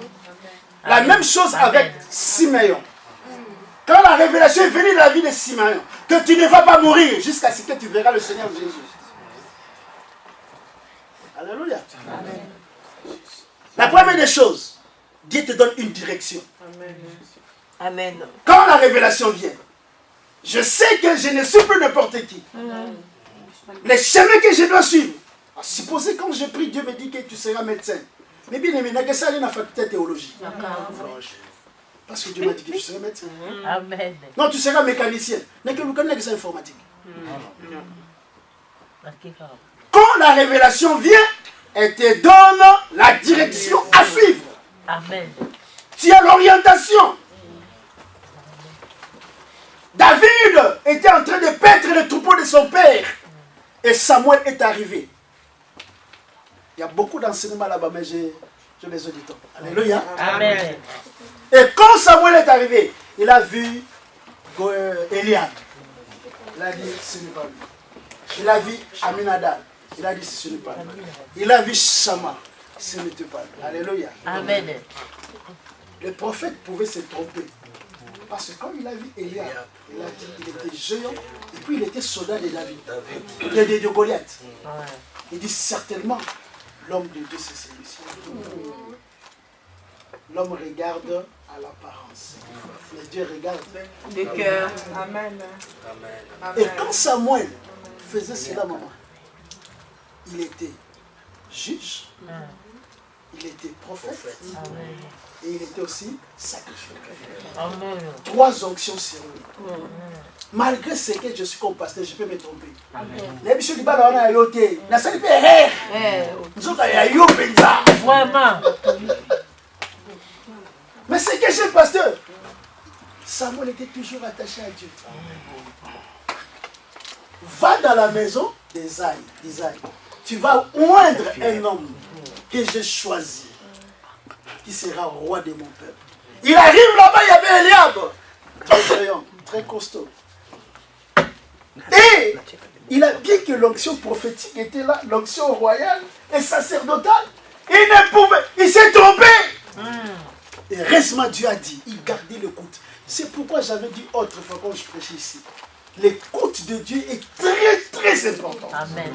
La même chose avec Simeon. Quand la révélation est venue dans la vie de Simeon, que tu ne vas pas mourir jusqu'à ce que tu verras le Seigneur Jésus. Alléluia. Amen. La première des choses, Dieu te donne une direction. Amen. Quand la révélation vient, je sais que je ne suis plus n'importe qui. Les chemins que je dois suivre. Supposez quand je prie, Dieu me dit que tu seras médecin. Mais bien aimé, n'a que ça dans la faculté de théologie. Parce que Dieu m'a dit que tu seras médecin. Amen. Non, tu seras mécanicien. N'est que vous connaissez que ça informatique. Quand la révélation vient, elle te donne la direction à suivre. Amen. Tu as l'orientation. David était en train de paître le troupeau de son père. Et Samuel est arrivé. Il y a beaucoup d'enseignements là-bas, mais j'ai besoin du temps. Alléluia. Amen. Et quand Samuel est arrivé, il a vu Eliab. Il a dit, ce n'est pas lui. Il a vu Aminadab. Il a dit, ce n'est pas lui. Il a vu Shama. Ce n'était pas lui. Alléluia. Amen. Le prophète pouvait se tromper. Parce que quand il a vu Eliab, il a dit qu'il était géant et puis il était soldat de David. De Goliath. Il dit certainement, l'homme de Dieu c'est celui-ci. L'homme regarde à l'apparence. Mais Dieu regarde Le cœur. Amen. Et quand Samuel faisait cela, maman, il était juge, il était prophète, et il était aussi sacrificateur. 3 onctions sur lui. Malgré ce que je suis comme pasteur, je peux me tromper. Vraiment. Mais c'est que chez le pasteur, Samuel était toujours attaché à Dieu. Va dans la maison d'Isaïe. Tu vas oindre un homme que j'ai choisi, qui sera roi de mon peuple. Il arrive là-bas, il y avait Eliab, très géant, très costaud. Et il a dit que l'onction prophétique était là, l'onction royale et sacerdotale. Il s'est trompé. Et récemment, Dieu a dit, il gardait l'écoute. C'est pourquoi j'avais dit autrefois quand je prêchais ici. L'écoute de Dieu est très très importante. Amen.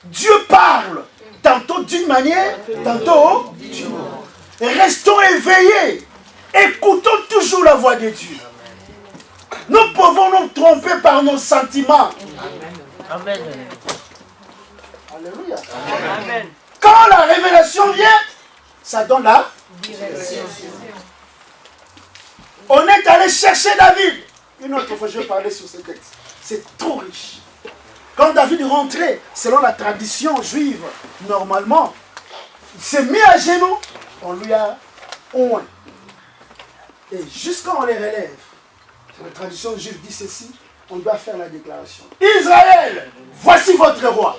Dieu parle, tantôt d'une manière, tantôt d'une autre. Restons éveillés. Écoutons toujours la voix de Dieu. Nous pouvons nous tromper par nos sentiments. Amen. Alléluia. Quand la révélation vient, ça donne la direction. aller chercher David. Une autre fois, je vais parler sur ce texte. C'est trop riche. Quand David rentrait, selon la tradition juive, normalement, il s'est mis à genoux, on lui a oint. Et jusqu'à on les relève, la tradition juive dit ceci, on doit faire la déclaration. Israël, voici votre roi.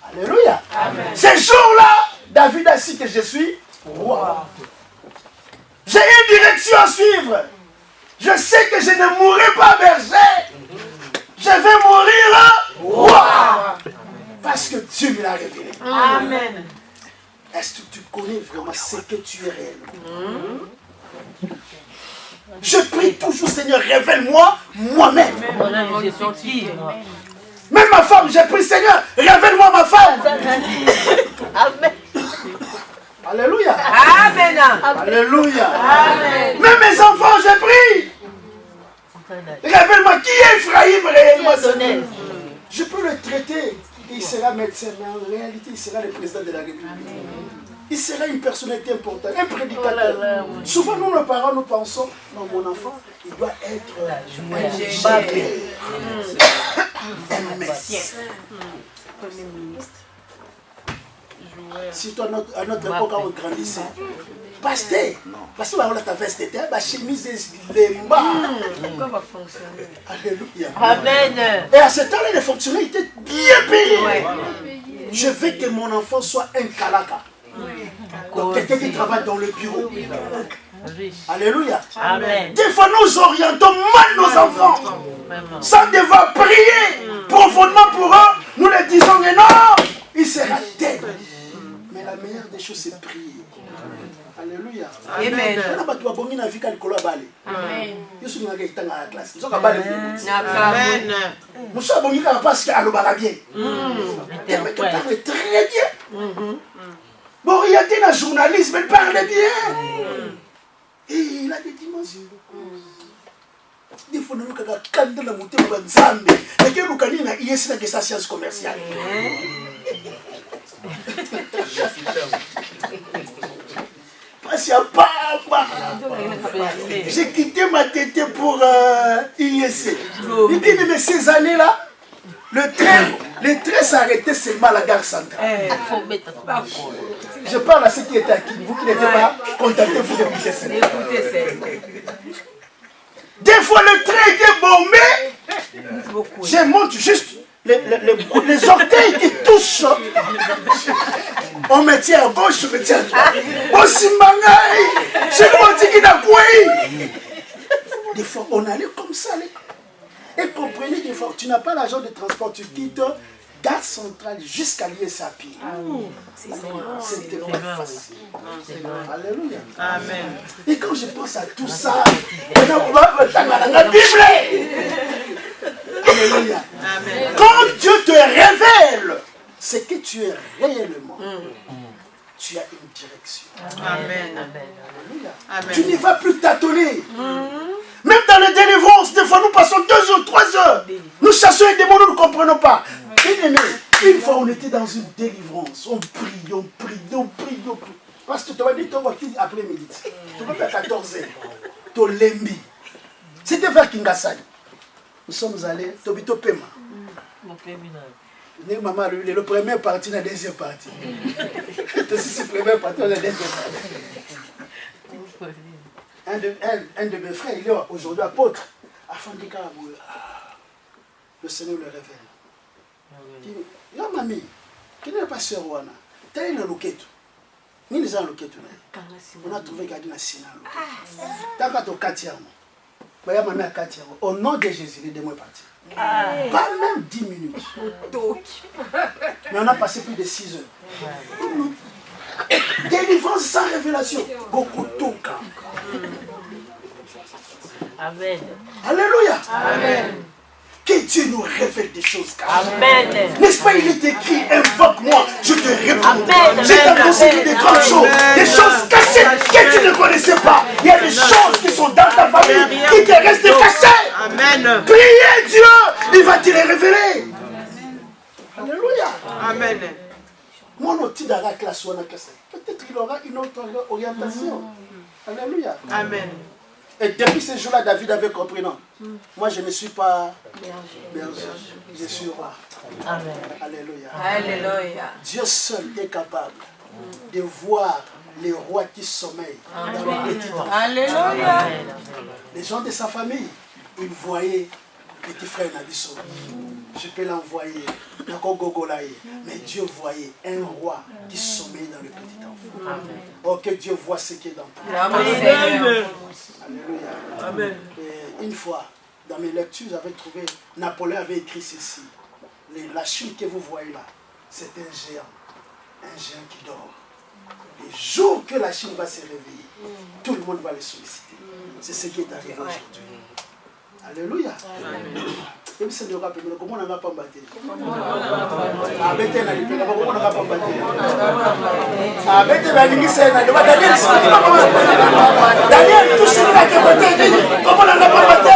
Alléluia. Amen. Ce jour-là, David a dit que je suis roi. J'ai une direction à suivre. Je sais que je ne mourrai pas berger. Je vais mourir roi. Parce que Dieu me l'a révélé. Amen. Est-ce que tu connais vraiment ce que tu es réellement? Je prie toujours, Seigneur, révèle-moi moi-même. Même ma femme, j'ai pris, Seigneur, révèle-moi ma femme. Amen. Alléluia. Amen. Alléluia. Amen. Même mes enfants, j'ai pris. Révèle-moi qui est Ephraïm réellement. Seigneur. Je peux le traiter. Il sera médecin, mais en réalité, il sera le président de la République. Il sera une personnalité importante, un prédicateur. Souvent, nous, nos parents, nous pensons, non, mon enfant, il doit être un médecin. Surtout à notre époque, quand on grandissait. Pasteur, parce que ta veste était, ma chemise est bas. Pourquoi va fonctionner? Alléluia. Amen. Et à ce temps-là, les fonctionnaires étaient bien payés. Je veux que mon enfant soit un kalaka. Donc quelqu'un qui travaille dans le bureau. Alléluia. Amen. Des fois, nous orientons mal nos enfants. Sans devoir prier profondément pour eux, nous leur disons que non, il sera tel. Mais la meilleure des choses, c'est prier. Alléluia. Amen. Très bien. Moriaté, un journaliste, elle parle bien. Et il a des dimensions. Des fois, nous avons quand la montée de Zambie. Et que nous avons une science commerciale. J'ai quitté ma tête pour ISC. Et puis, mais ces années-là, le train s'arrêtait seulement à la gare centrale. Je parle à ceux qui étaient acquis. Vous qui n'étiez pas contactés, vous écoutez ça. Des fois, le train était bombé. Je monte juste les orteils qui touchent. On me tient à gauche, on me tient à droite. Des fois, on allait comme ça. Et comprenez des fois, tu n'as pas l'argent de transport, tu quittes gare centrale jusqu'à l'ISAP. C'était pas facile. Alléluia. Amen. Et quand je pense à tout ça, la Bible. Alléluia. Quand Dieu te révèle ce que tu es réellement, tu as une direction. Amen. Amen. Tu n'y vas plus tâtonner. Même dans les délivrances, des fois nous passons 2 heures, 3 heures. Nous chassons les démons, nous ne comprenons pas. Bien-aimé, une fois on était dans une délivrance, on prie, on prie, on prie, on prie. Parce que tu vas dire, après-midi, tu vas faire 14 heures, tu lembi. C'était vers Kingasai. Nous sommes allés, Tobito Pema. Maman, le premier parti, la deuxième partie. C'est le premier parti, la deuxième partie. Un de mes frères, il est aujourd'hui apôtre. Afin de le Seigneur le révèle. Il dit, non, mamie, qui n'est pas sœur Wana? T'as une loquette. Ni les gens loquette. On a trouvé qu'il y a une sina loquette. T'as pas ton 4e. Au nom de Jésus, les démons sont partis. Pas même 10 minutes. Mais on a passé plus de 6 heures. Délivrance sans révélation. Beaucoup de Amen. Alléluia. Amen. Que Dieu nous révèle des choses. Amen. N'est-ce pas, il est écrit, invoque-moi, je te réponds. J'ai t'annoncé des grandes choses, des choses cachées que tu ne connaissais pas. Il y a des choses qui sont dans ta famille qui te restent cachées. Amen. Priez Dieu, il va te les révéler. Alléluia. Amen. Mon outil dans la classe, peut-être qu'il aura une autre orientation. Alléluia. Amen. Et depuis ce jour-là, David avait compris, non. Moi, je ne suis pas berger. Je suis roi. Amen. Alléluia. Alléluia. Dieu seul est capable de voir les rois qui sommeillent dans les petits enfants. Alléluia. Les gens de sa famille, ils voyaient petit frère Nabiso. Je peux l'envoyer. Mais Dieu voyait un roi qui sommeille dans le petit enfant. Amen. Oh, que Dieu voit ce qui est dans toi. Amen. Alléluia. Amen. Et une fois, dans mes lectures, j'avais trouvé, Napoléon avait écrit ceci. La Chine que vous voyez là, c'est un géant qui dort. Le jour que la Chine va se réveiller, tout le monde va le solliciter. C'est ce qui est arrivé aujourd'hui. Alléluia. Et c'est le rappel, comment on n'a pas battu? Daniel, tout ce qui a côté, comment on n'a pas battu?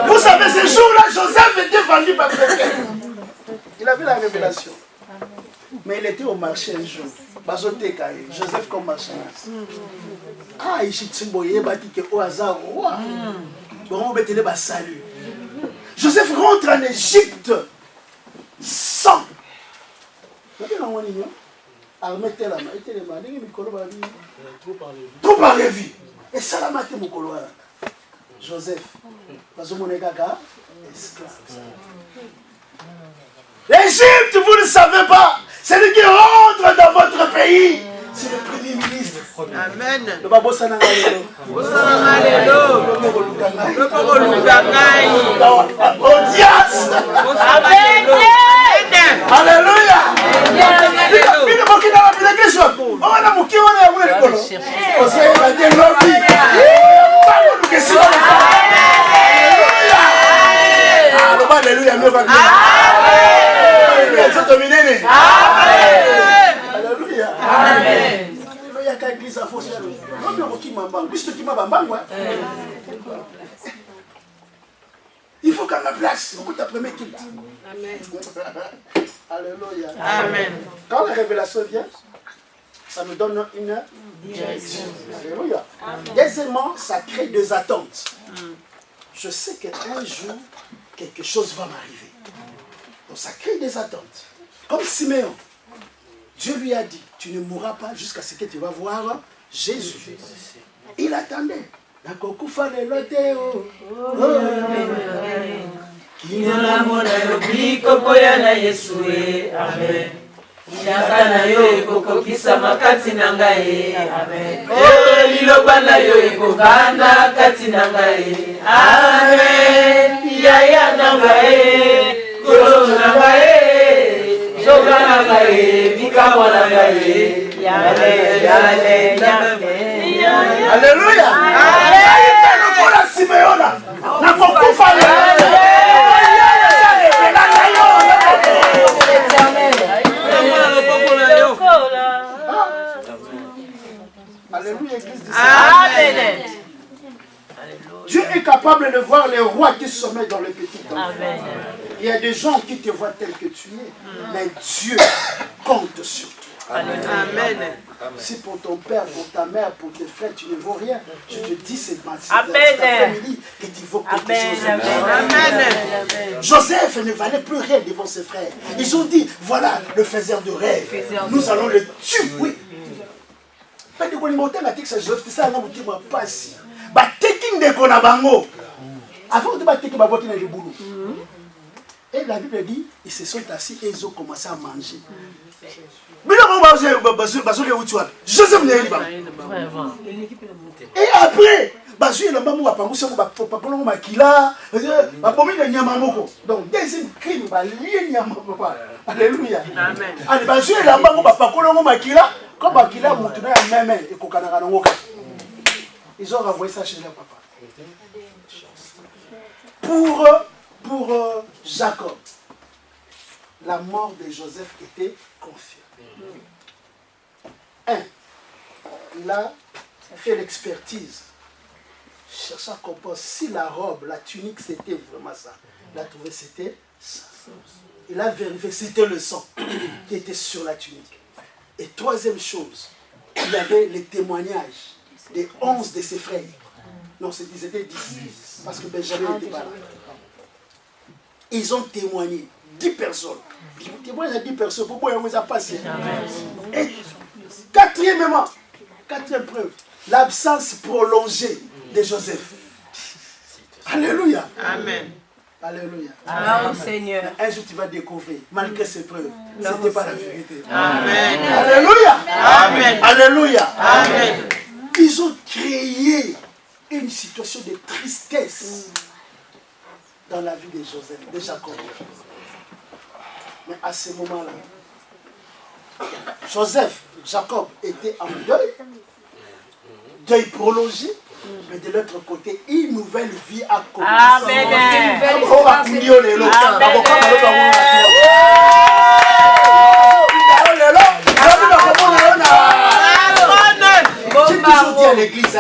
Vous savez, ce jour-là, Joseph était vendu par quelqu'un. Il avait la révélation. Mais il était au marché un jour. Joseph comme marchand. Ah, il s'est dit au hasard roi. Salut. Joseph rentre en Égypte sans. Trop par vie. Et ça l'a maté mon coloa. Joseph. L'Égypte, vous ne savez pas. Celui qui rentre dans votre pays, c'est le premier ministre. Amen. Le babo sanangalelo. Audience. Amen. Alléluia. Bino bokina la bila kesho. On a muki wana ya mule kolo. Ose ba de lobi. Babo lukesi. Alléluia. Alléluia me va bien. Amen. Alléluia. Amen. Il faut qu'on la place. Amen. Alléluia. Amen. Quand la révélation vient, ça nous donne une direction. Alléluia. Deuxièmement, ça crée des attentes. Je sais qu'un jour, quelque chose va m'arriver. Donc ça crée des attentes. Comme Siméon, Dieu lui a dit, tu ne mourras pas jusqu'à ce que tu vas voir Jésus. Il attendait. Nyaka na yo ekokokisa makati na ngai. Amen. Liloba na yo ekokana kati na ngai. Amen. Yaya na ngai. Kolo na ngai. Joga na ngai. Mikamo na ngai. Yale, yale, yale. Alléluia. Amen. Simeona. Na kokufa Alléluia, Église du Seigneur. Amen. Dieu est capable de voir les rois qui sommeillent dans le petit enfant. Il y a des gens qui te voient tel que tu es, mais Dieu compte sur toi. Amen. Si pour ton père, pour ta mère, pour tes frères, tu ne vaux rien, je te dis cet après-midi que tu vaux quelque chose. Amen. Joseph ne valait plus rien devant ses frères. Ils ont dit, voilà le faiseur de rêve. Nous allons le tuer. Oui. Avant de battre le boulot. Et la Bible dit, ils se sont assis et ils ont commencé à manger. Joseph n'est pas. Et après, donc deuxième crime, alléluia. Ils ont renvoyé ça chez leur papa. Pour Jacob, la mort de Joseph était confirmée. Il a fait l'expertise. Cherchant à comprendre si la robe, la tunique, c'était vraiment ça. Il a trouvé c'était ça. Il a vérifié, c'était le sang qui était sur la tunique. Et troisième chose, il y avait les témoignages des 11 de ses frères. Non, ils étaient 10, parce que Benjamin n'était pas là. Ils ont témoigné, 10 personnes. Ils témoignent à 10 personnes, pourquoi ils ont passé? Et quatrièmement, quatrième preuve, l'absence prolongée de Joseph. Alléluia. Amen. Alléluia. Amen. Seigneur. Un jour tu vas découvrir, malgré ces preuves, ce n'était pas la vérité. Amen. Alléluia. Amen. Alléluia. Amen. Ils ont créé une situation de tristesse dans la vie de Joseph, de Jacob. Mais à ce moment-là, Joseph, Jacob était en deuil, deuil prolongé, mais de l'autre côté, une nouvelle vie a commencé. Amen. J'ai toujours dit à l'église,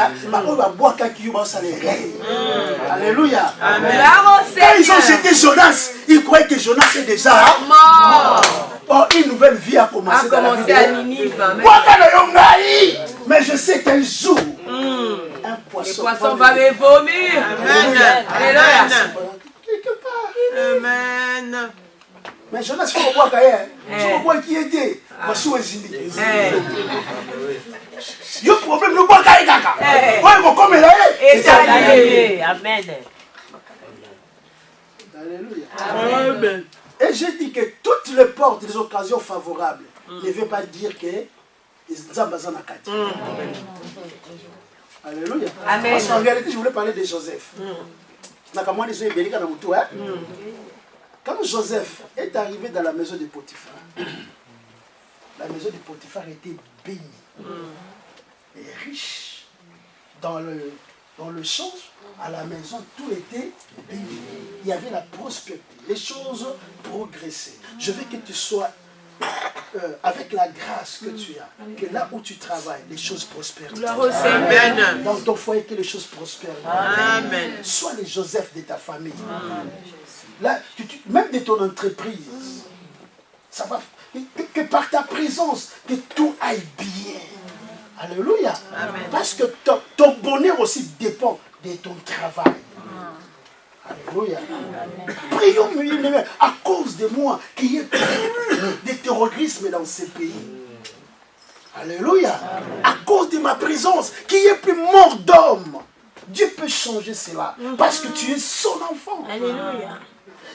alléluia. Quand ils ont jeté Jonas, ils croyaient que Jonas est déjà mort. Oh, une nouvelle vie a commencé dans la vie de Ninive. Mais je sais qu'un jour, un poisson va me vomir. Amen. Alléluia. Quelque part. Amen. Mais Jonas, il faut voir qui était. Il y a un problème, le bois est caca. Amen. Alléluia. Amen. Et j'ai dit que toutes les portes des occasions favorables ne veut pas dire que les ambassadeurs n'ont qu'à dire. Alléluia. Amen. Parce qu'en réalité, je voulais parler de Joseph. Quand Joseph est arrivé dans la maison de Potiphar, la maison de Potiphar était bénie et riche. Dans le change, à la maison, tout était béni. Il y avait la prospérité, les choses progressaient. Je veux que tu sois avec la grâce que tu as, que là où tu travailles, les choses prospèrent. Amen. Dans ton foyer, que les choses prospèrent. Amen. Sois les Joseph de ta famille. Là, même de ton entreprise, ça va, que par ta présence, que tout aille bien. Alléluia. Amen. Parce que ton bonheur aussi dépend de ton travail. Alléluia. Prions, à cause de moi, qu'il y ait des terrorismes dans ces pays. Alléluia. À cause de ma présence, qu'il n'y ait plus mort d'homme. Dieu peut changer cela. Parce que tu es son enfant. Alléluia.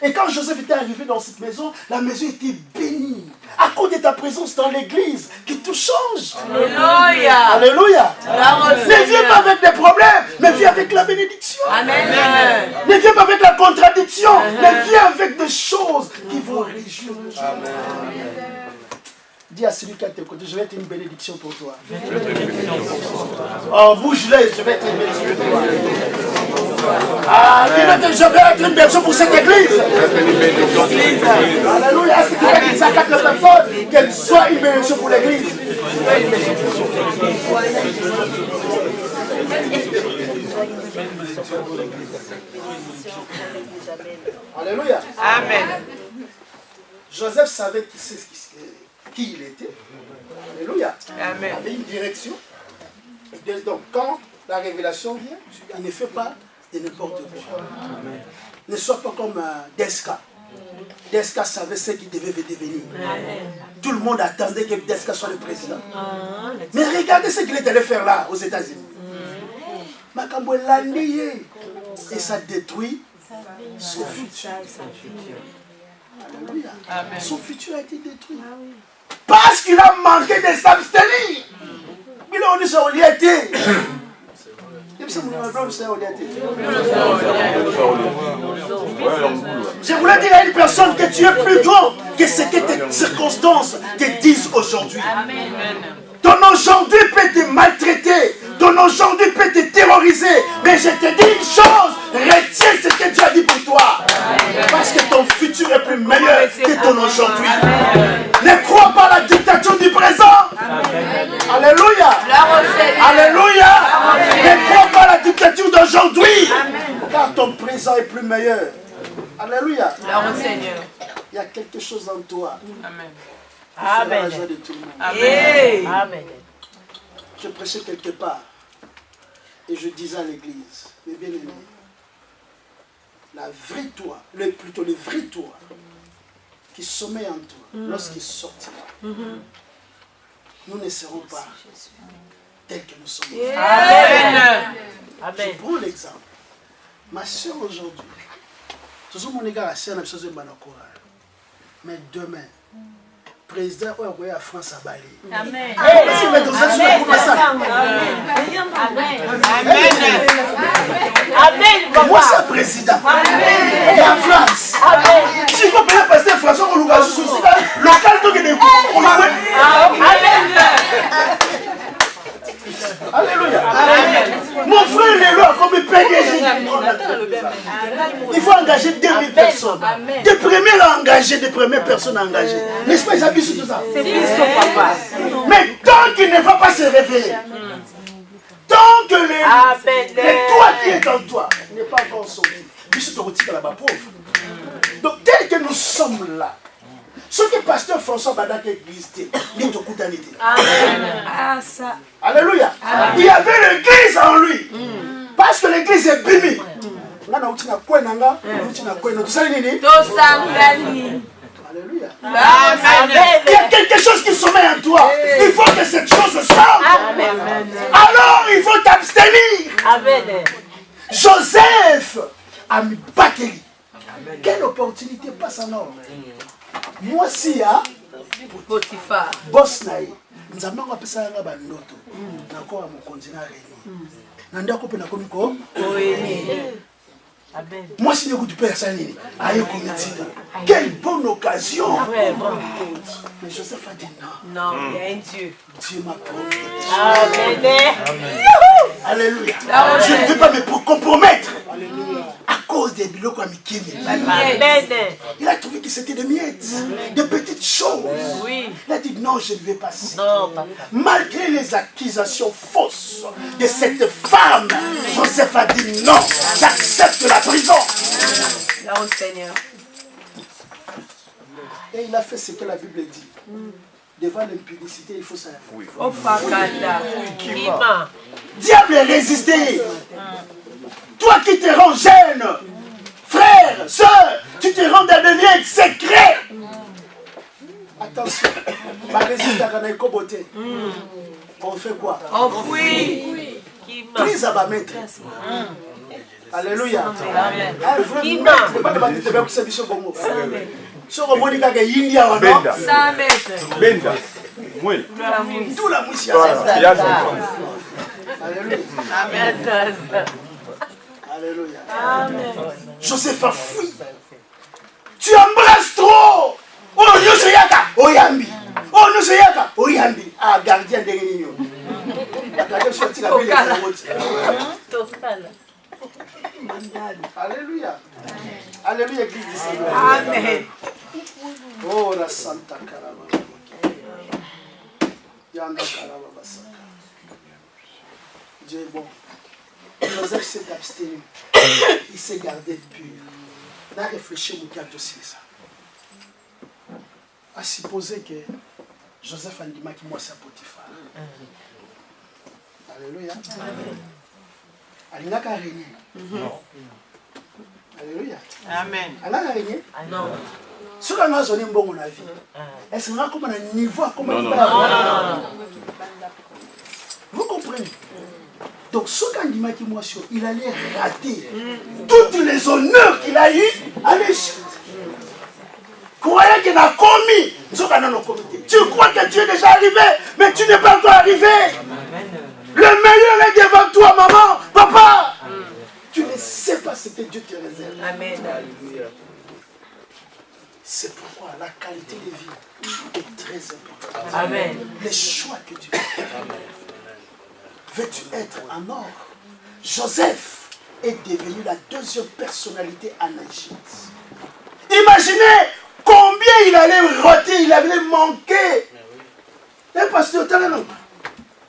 Et quand Joseph était arrivé dans cette maison, la maison était bénie. À cause de ta présence dans l'église, que tout change. Alléluia. Alléluia. Ne viens pas avec des problèmes, mais viens avec la bénédiction. Amen. Ne viens pas avec la contradiction, mais viens avec des choses qui vont réjouir. Dis à celui qui est à tes côtés, je vais être une bénédiction pour toi. Oh, bouge-les, je vais être une bénédiction pour toi. Ah, dis-le que je vais être une bénédiction pour cette église. Alléluia. Est-ce que tu veux qu'il s'accorde de personne, qu'elle soit une bénédiction pour l'église? Alléluia. Amen. Joseph savait qui il était. Alléluia. Amen. Il avait une direction. Donc quand la révélation vient, il ne fait pas de n'importe quoi. Amen. Ne sois pas comme Desca. Desca savait ce qu'il devait devenir. Amen. Tout le monde attendait que Desca soit le président. Mais regardez ce qu'il est allé faire là, aux États-Unis. Et ça détruit son futur. Alléluia. Amen. Son futur a été détruit. Parce qu'il a manqué de s'abstenir. Il a dit ça au liété. Je voulais dire à une personne que tu es plus grand que ce que tes circonstances te disent aujourd'hui. Ton aujourd'hui peut te maltraiter, ton aujourd'hui peut te terroriser, mais je te dis une chose, retiens ce que Dieu a dit pour toi. Parce que ton futur est plus meilleur que ton aujourd'hui. Ne crois pas à la dictature du présent. Alléluia. Alléluia. Ne crois pas à la dictature d'aujourd'hui. Car ton présent est plus meilleur. Alléluia. Seigneur. Il y a quelque chose en toi. Amen. Qui fera la joie de tout le monde. Amen. Amen. Je prêchais quelque part et je disais à l'église, mes bien-aimés, la vraie toi, plutôt le vrai toi, qui sommeille en toi, lorsqu'il sortira, nous ne serons pas tels que nous sommes. Amen. Je prends l'exemple. Ma soeur aujourd'hui, toujours mon égard à soeur, mais demain, président de la France à Bali. Amen. Amen. Moi, c'est président. Et en France. Si vous pouvez passer François, on nous va sous local, donc il est Alléluia. Mon frère est là comme PDG. Il faut engager 2000 personnes. Des premiers à engager, des premières personnes à engager. N'est-ce pas, ils appuient sur tout ça? Mais tant qu'il ne va pas se révéler, tant que le toi qui est en toi n'est pas encore sorti, donc tel que nous sommes là, ce que pasteur François Badak existait, il est au coup d'anité. Alléluia. Il y avait l'église en lui. Parce que l'église est bimi. Alléluia. Il y a quelque chose qui sommeille en toi. Il faut que cette chose sorte. Alors il faut t'abstenir. Joseph a mis Bakeli. Quelle opportunité passe en or. Moi si Potiphar. boss naï. Nous avons appelé ça un bandoto. D'accord à mon continent réuni. Nanda ko pena komiko. Moi si ne goûte pas ça ni. Aïe comité. Quelle bonne occasion. Mais Joseph a dit non. Non, il y a un Dieu. Dieu m'a promis. Amen. Alléluia. Je ne vais pas me compromettre. À cause des bilots à Mikini. Il a trouvé que c'était des miettes, de petites choses. Oui. Il a dit non, je ne vais pas signer. Non, papa. Malgré les accusations fausses de cette femme, Joseph a dit non, j'accepte la prison. Là au Seigneur. Et il a fait ce que la Bible dit. Devant l'impudicité, il faut savoir. Au Pakata. Kima. Diable est résisté. Toi qui te rends jeune, frère, soeur, tu te rends dans des liens secrets. Attention, ma résistance à la beauté. On fait quoi? On fuit. Prise à ma maître. Alléluia. Benda. Oui. Tout la mousse. Alléluia. Alléluia. Joseph a fui. Tu embrasses trop. Oh, nous sommes yaka. Oh, yambi. Oh, nous sommes yaka. Oh, yambi. Ah, gardien de réunion. Alléluia. Alléluia, Église du Seigneur. Amen. Oh, la Santa Caraba. Yanda Caraba Basaka. Dieu est bon. Joseph s'est abstenu. Il s'est gardé pur. Il a réfléchi au cas aussi ça. À supposer que Joseph a dit que moi c'est Potiphar. Alléluia. Alléluia. Non. Alléluia. Amen. Alléluia régné. Non. Ce qu'on a donné un bon la vie. Est-ce qu'on a comme un niveau comme Non. Vous comprenez? Donc ce candidat qui moi sur, il allait rater tous les honneurs qu'il a eu à l'Égypte. Croyez qu'il a commis ce qu'on a dans comité. Tu crois que tu es déjà arrivé, mais tu n'es pas encore arrivé. Le meilleur est devant toi, maman, papa. Tu ne sais pas ce que Dieu te réserve. Amen. C'est pourquoi la qualité de vie est très importante. Amen. Les choix que tu fais. Veux-tu être en or? Joseph est devenu la deuxième personnalité en Égypte. Imaginez combien il allait roter, il allait manquer. Et parce que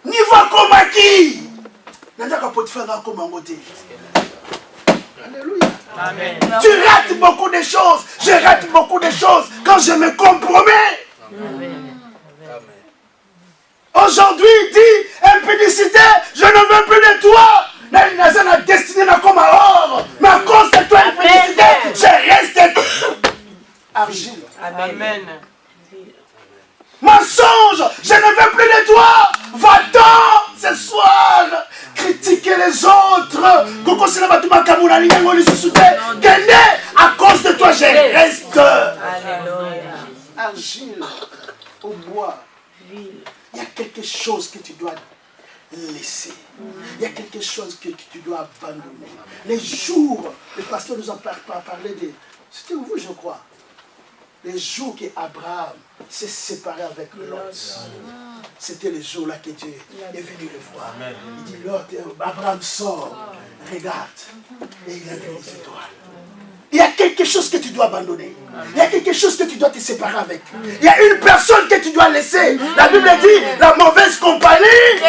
niveau comme qui? N'a pas Potiphar comme un côté. Alléluia. Amen. Tu rates beaucoup de choses. Je rate beaucoup de choses quand je me compromets. Aujourd'hui, il dit, impudicité, je ne veux plus de toi. La destinée n'a comme or. Mais à cause de toi, impudicité, je reste argile. Amen. Mensonge, je ne veux plus de toi. Va-t'en ce soir. Critiquer les autres. À cause de toi, je reste argile au bois. Il y a quelque chose que tu dois laisser. Il y a quelque chose que tu dois abandonner. Les jours, le pasteur nous a parlé de... C'était vous, je crois. Les jours qu'Abraham s'est séparé avec Lot. C'était les jours-là que Dieu est venu le voir. Il dit, Lot, Abraham sort, regarde. Et il a vu les étoiles. Il y a quelque chose que tu dois abandonner. Il y a quelque chose que tu dois te séparer avec. Il y a une personne que tu dois laisser. La Bible dit, la mauvaise compagnie.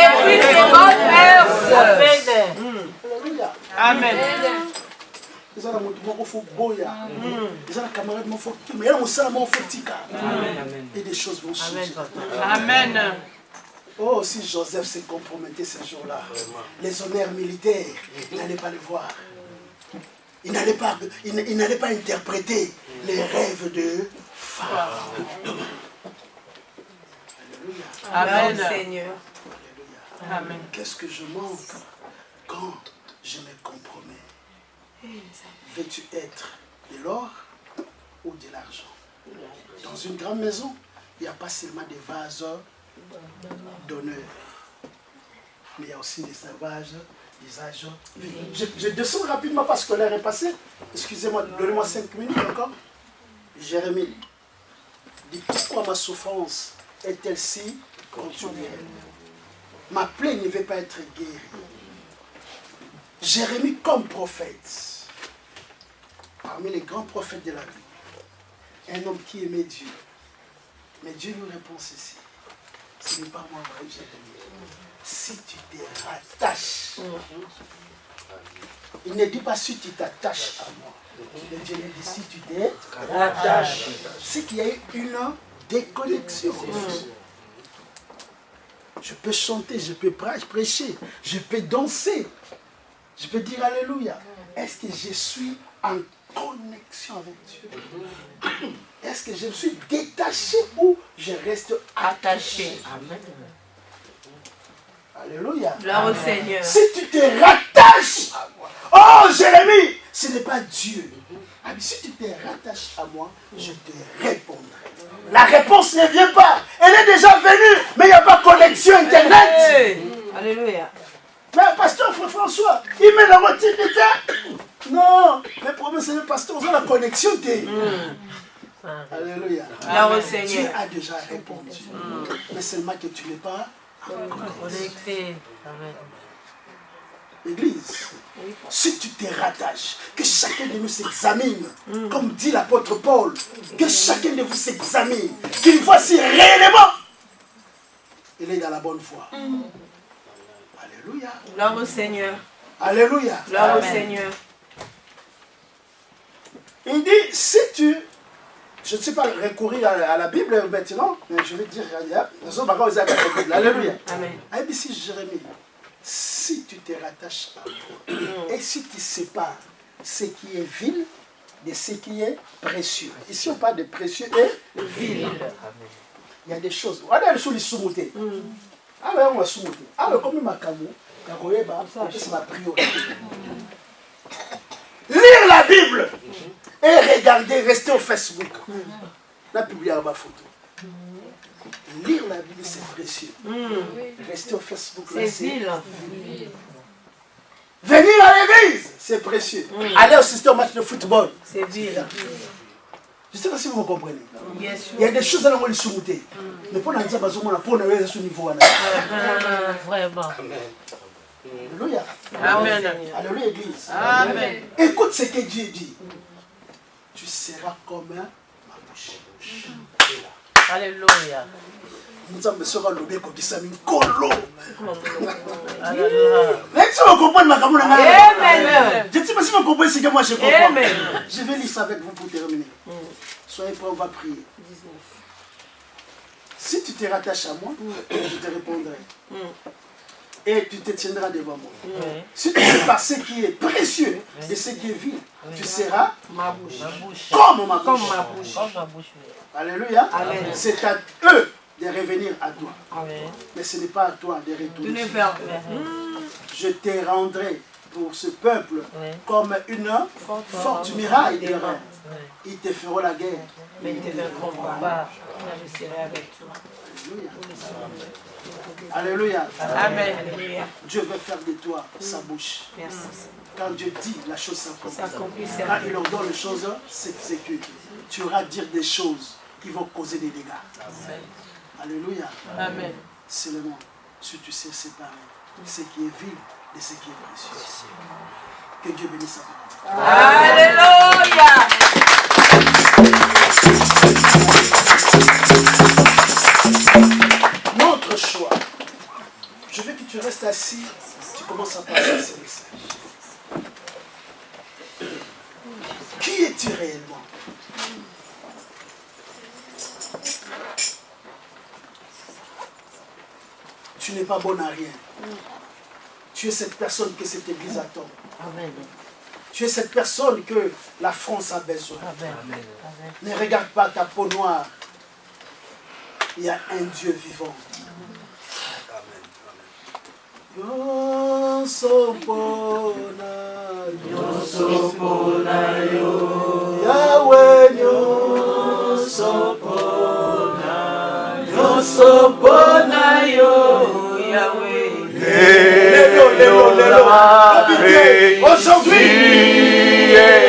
Amen. Et des choses vont changer. Amen. Oh, si Joseph s'est comprometté ce jour-là, les honneurs militaires, il n'allait pas les voir. Il n'allait pas interpréter les rêves de Pharaon. Amen. Seigneur. Amen. Qu'est-ce que je manque quand je me compromets? Veux-tu être de l'or ou de l'argent? Dans une grande maison, il n'y a pas seulement des vases d'honneur, mais il y a aussi des sauvages. Je descends rapidement parce que l'heure est passée. Excusez-moi, donnez-moi 5 minutes encore. Jérémie dit, pourquoi ma souffrance est-elle si continuelle? Ma plaie ne veut pas être guérie. Jérémie comme prophète, parmi les grands prophètes de la Bible, un homme qui aimait Dieu. Mais Dieu nous répond ceci. Ce n'est pas moi, Jérémie. Si tu te rattaches, il ne dit pas si tu t'attaches à moi. Le Dieu dit si tu te rattaches. C'est qu'il y a eu une déconnexion. Je peux chanter, je peux prêcher, je peux danser, je peux dire Alléluia. Est-ce que je suis en connexion avec Dieu? Est-ce que je me suis détaché ou je reste attaché? Amen. Alléluia. Gloire au Seigneur. Si tu te rattaches à moi, oh Jérémie, ce n'est pas Dieu. Ah, mais si tu te rattaches à moi, je te répondrai. La réponse ne vient pas. Elle est déjà venue, mais il n'y a pas de connexion Internet. Hey. Alléluia. Mais pasteur François, il met la moitié de temps. Non, le problème c'est le pasteur, on a la connexion. Alléluia. Gloire au Seigneur. Dieu a déjà répondu. Mais seulement que tu n'es pas Connecté. Amen. Église, si tu te rattaches, que chacun de nous s'examine, comme dit l'apôtre Paul, que chacun de vous s'examine, qu'il voit si réellement il est dans la bonne voie. Alléluia. Gloire au Seigneur. Alléluia. Gloire au Seigneur. Il dit, si tu... Je ne sais pas recourir à la Bible maintenant, mais je vais dire, Alléluia. Amen. Ici, Jérémie, si tu te rattaches à moi, et si tu sépares ce qui est vil de ce qui est précieux. Ici, on parle de précieux et vil. Il y a des choses. Regardez sur les soumoutés. Ah ouais, on va soumouter. Ah ouais, comme ma camou, c'est ma priorité. Lire la Bible et regarder, rester au Facebook. La publier à ma photo. Lire la Bible, c'est précieux. Rester au Facebook, c'est vil. Venir à l'église, c'est précieux. Aller assister au match de football, c'est vil. Je ne sais pas si vous me comprenez. Bien sûr. Il y a des choses à l'envoi de soumouter. Mais pour l'instant, pour aller à ce niveau. Vraiment. Alléluia. Amen. Alléluia, église. Amen. Écoute ce que Dieu dit. Tu seras comme ma bouche. Alléluia. Nzambe sera lobé comme ça min kolo. Alléluia. Mais tu vas comprendre ma camoufle. Amen. Je ne sais pas si vous comprenez ce que moi je comprends. Amen. Je vais lire ça avec vous pour terminer. Soyez prêts, on va prier. 19. Si tu te rattaches à moi, je te répondrai. Et tu te tiendras devant moi. Si tu sais pas ce qui est précieux et ce qui est vil, tu seras Ma bouche. comme ma bouche. Comme ma bouche. Comme ma bouche. Alléluia. Amen. C'est à eux de revenir à toi. Amen. Mais ce n'est pas à toi de retourner. Tournez vers Je te rendrai pour ce peuple Oui. comme une forte muraille de reins. Ils te feront la guerre. Mais ils te vaincront pas. Je serai avec toi. Alléluia. Amen. Dieu veut faire de toi sa bouche. Merci. Quand Dieu dit, la chose s'accomplit. S'accomplit, c'est Quand il ordonne les choses, s'exécute. Tu auras à dire des choses qui vont causer des dégâts. Alléluia. Amen. Seulement, si tu sais séparer ce qui est vil de ce qui est précieux. Que Dieu bénisse sa parole. Alléluia. Notre choix. Je veux que tu restes assis. Tu commences à passer ce message. Qui es-tu réellement? Tu n'es pas bon à rien. Tu es cette personne que cette église attend. Amen. Tu es cette personne que la France a besoin. Amen. Amen. Ne regarde pas ta peau noire. Il y a un Dieu vivant. Yahweh aujourd'hui,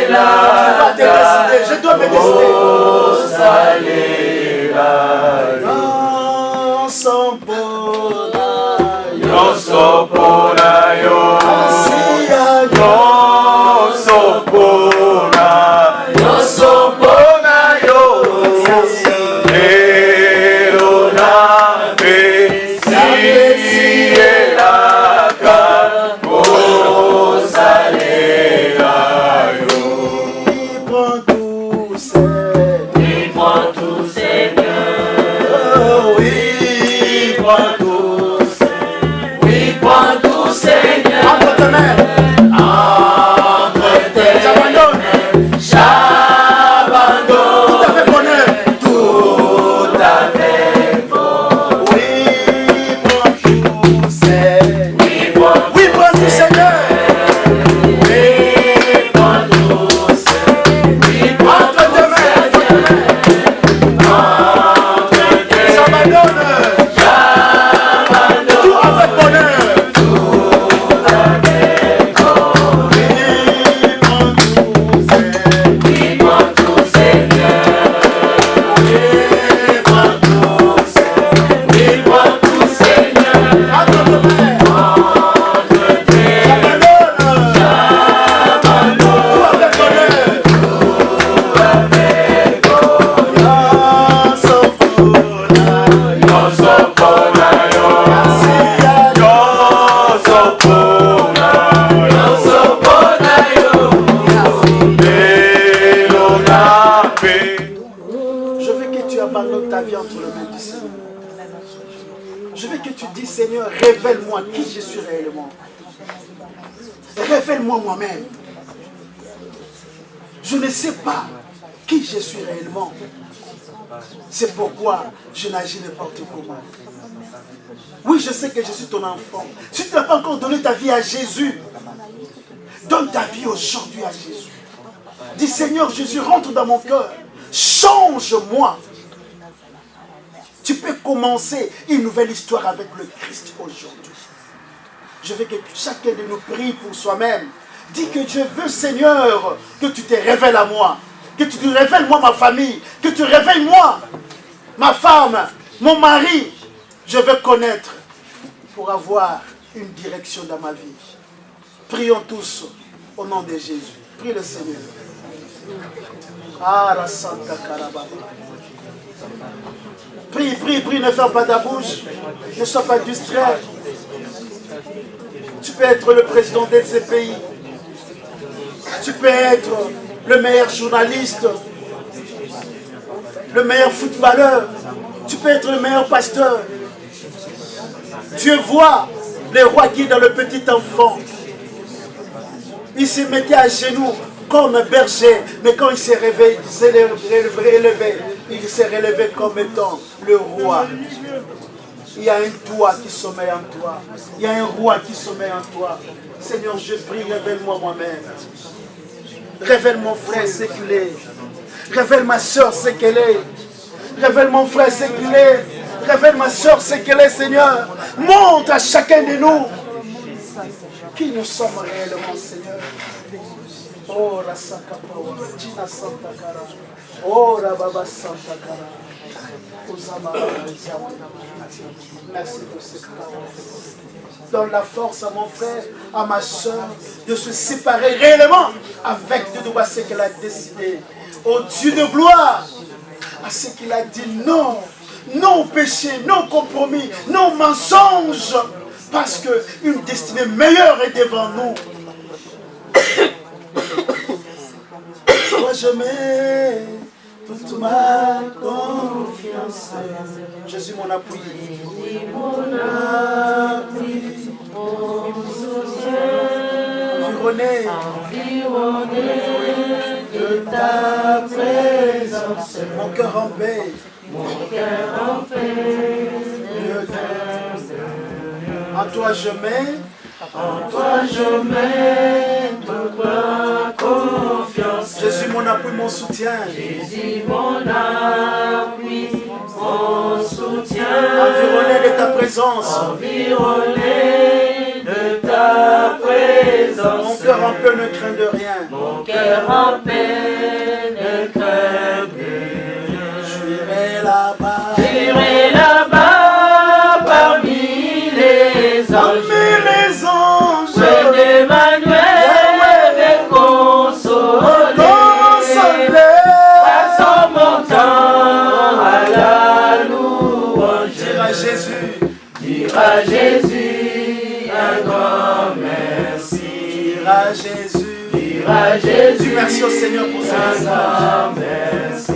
tu vas te décider. Je dois me décider. Seigneur, révèle-moi qui je suis réellement. Révèle-moi moi-même. Je ne sais pas qui je suis réellement. C'est pourquoi je n'agis n'importe comment. Oui, je sais que je suis ton enfant. Si tu n'as pas encore donné ta vie à Jésus, donne ta vie aujourd'hui à Jésus. Dis Seigneur Jésus, rentre dans mon cœur. Change-moi. Tu peux commencer une nouvelle histoire avec le Christ aujourd'hui. Je veux que chacun de nous prie pour soi-même. Dis que je veux, Seigneur, que tu te révèles à moi. Que tu te révèles moi, ma famille. Que tu révèles moi, ma femme, mon mari. Je veux connaître pour avoir une direction dans ma vie. Prions tous au nom de Jésus. Prie le Seigneur. Ah, la Santa Karababa. Prie, prie, prie, ne ferme pas ta bouche. Ne sois pas distrait. Tu peux être le président de ces pays. Tu peux être le meilleur journaliste, le meilleur footballeur. Tu peux être le meilleur pasteur. Dieu voit le roi qui est dans le petit enfant. Il se mettait à genoux comme un berger, mais quand il s'est réveillé, il s'est relevé comme étant le roi. Il y a un toit qui sommeille en toi. Il y a un roi qui sommeille en toi. Seigneur, je prie, révèle-moi moi-même. Révèle mon frère ce qu'il est. Révèle ma soeur ce qu'elle est. Révèle mon frère ce qu'il est. Révèle ma soeur ce qu'elle est, Seigneur. Montre à chacun de nous qui nous sommes réellement, Seigneur. Oh, Rasaka Pawa, Tina Santa Cara. Oh, Rababa Santa Cara. Merci pour cette parole. Donne la force à mon frère, à ma soeur, de se séparer réellement avec Dieu de ce qu'elle a décidé. Oh Dieu de gloire, à ce qu'il a dit non. Non au péché, non au compromis, non au mensonge. Parce qu'une destinée meilleure est devant nous. Toi je mets toute ma confiance. Jésus mon appui. Mon appui, mon soutien. Environné de ta présence. Mon cœur en paix. Mon cœur en paix. En toi je mets. En toi je mets toute ma confiance. Jésus mon appui, mon soutien. Jésus mon appui, mon soutien. Environné de ta présence. Environné de ta présence. Mon cœur en paix ne craint de rien. Mon cœur en paix ne craint de rien. J'irai là-bas. J'irai là-bas parmi les anges. À Jésus, un grand merci. Dire à Jésus, merci au Seigneur pour ça. Un grand merci.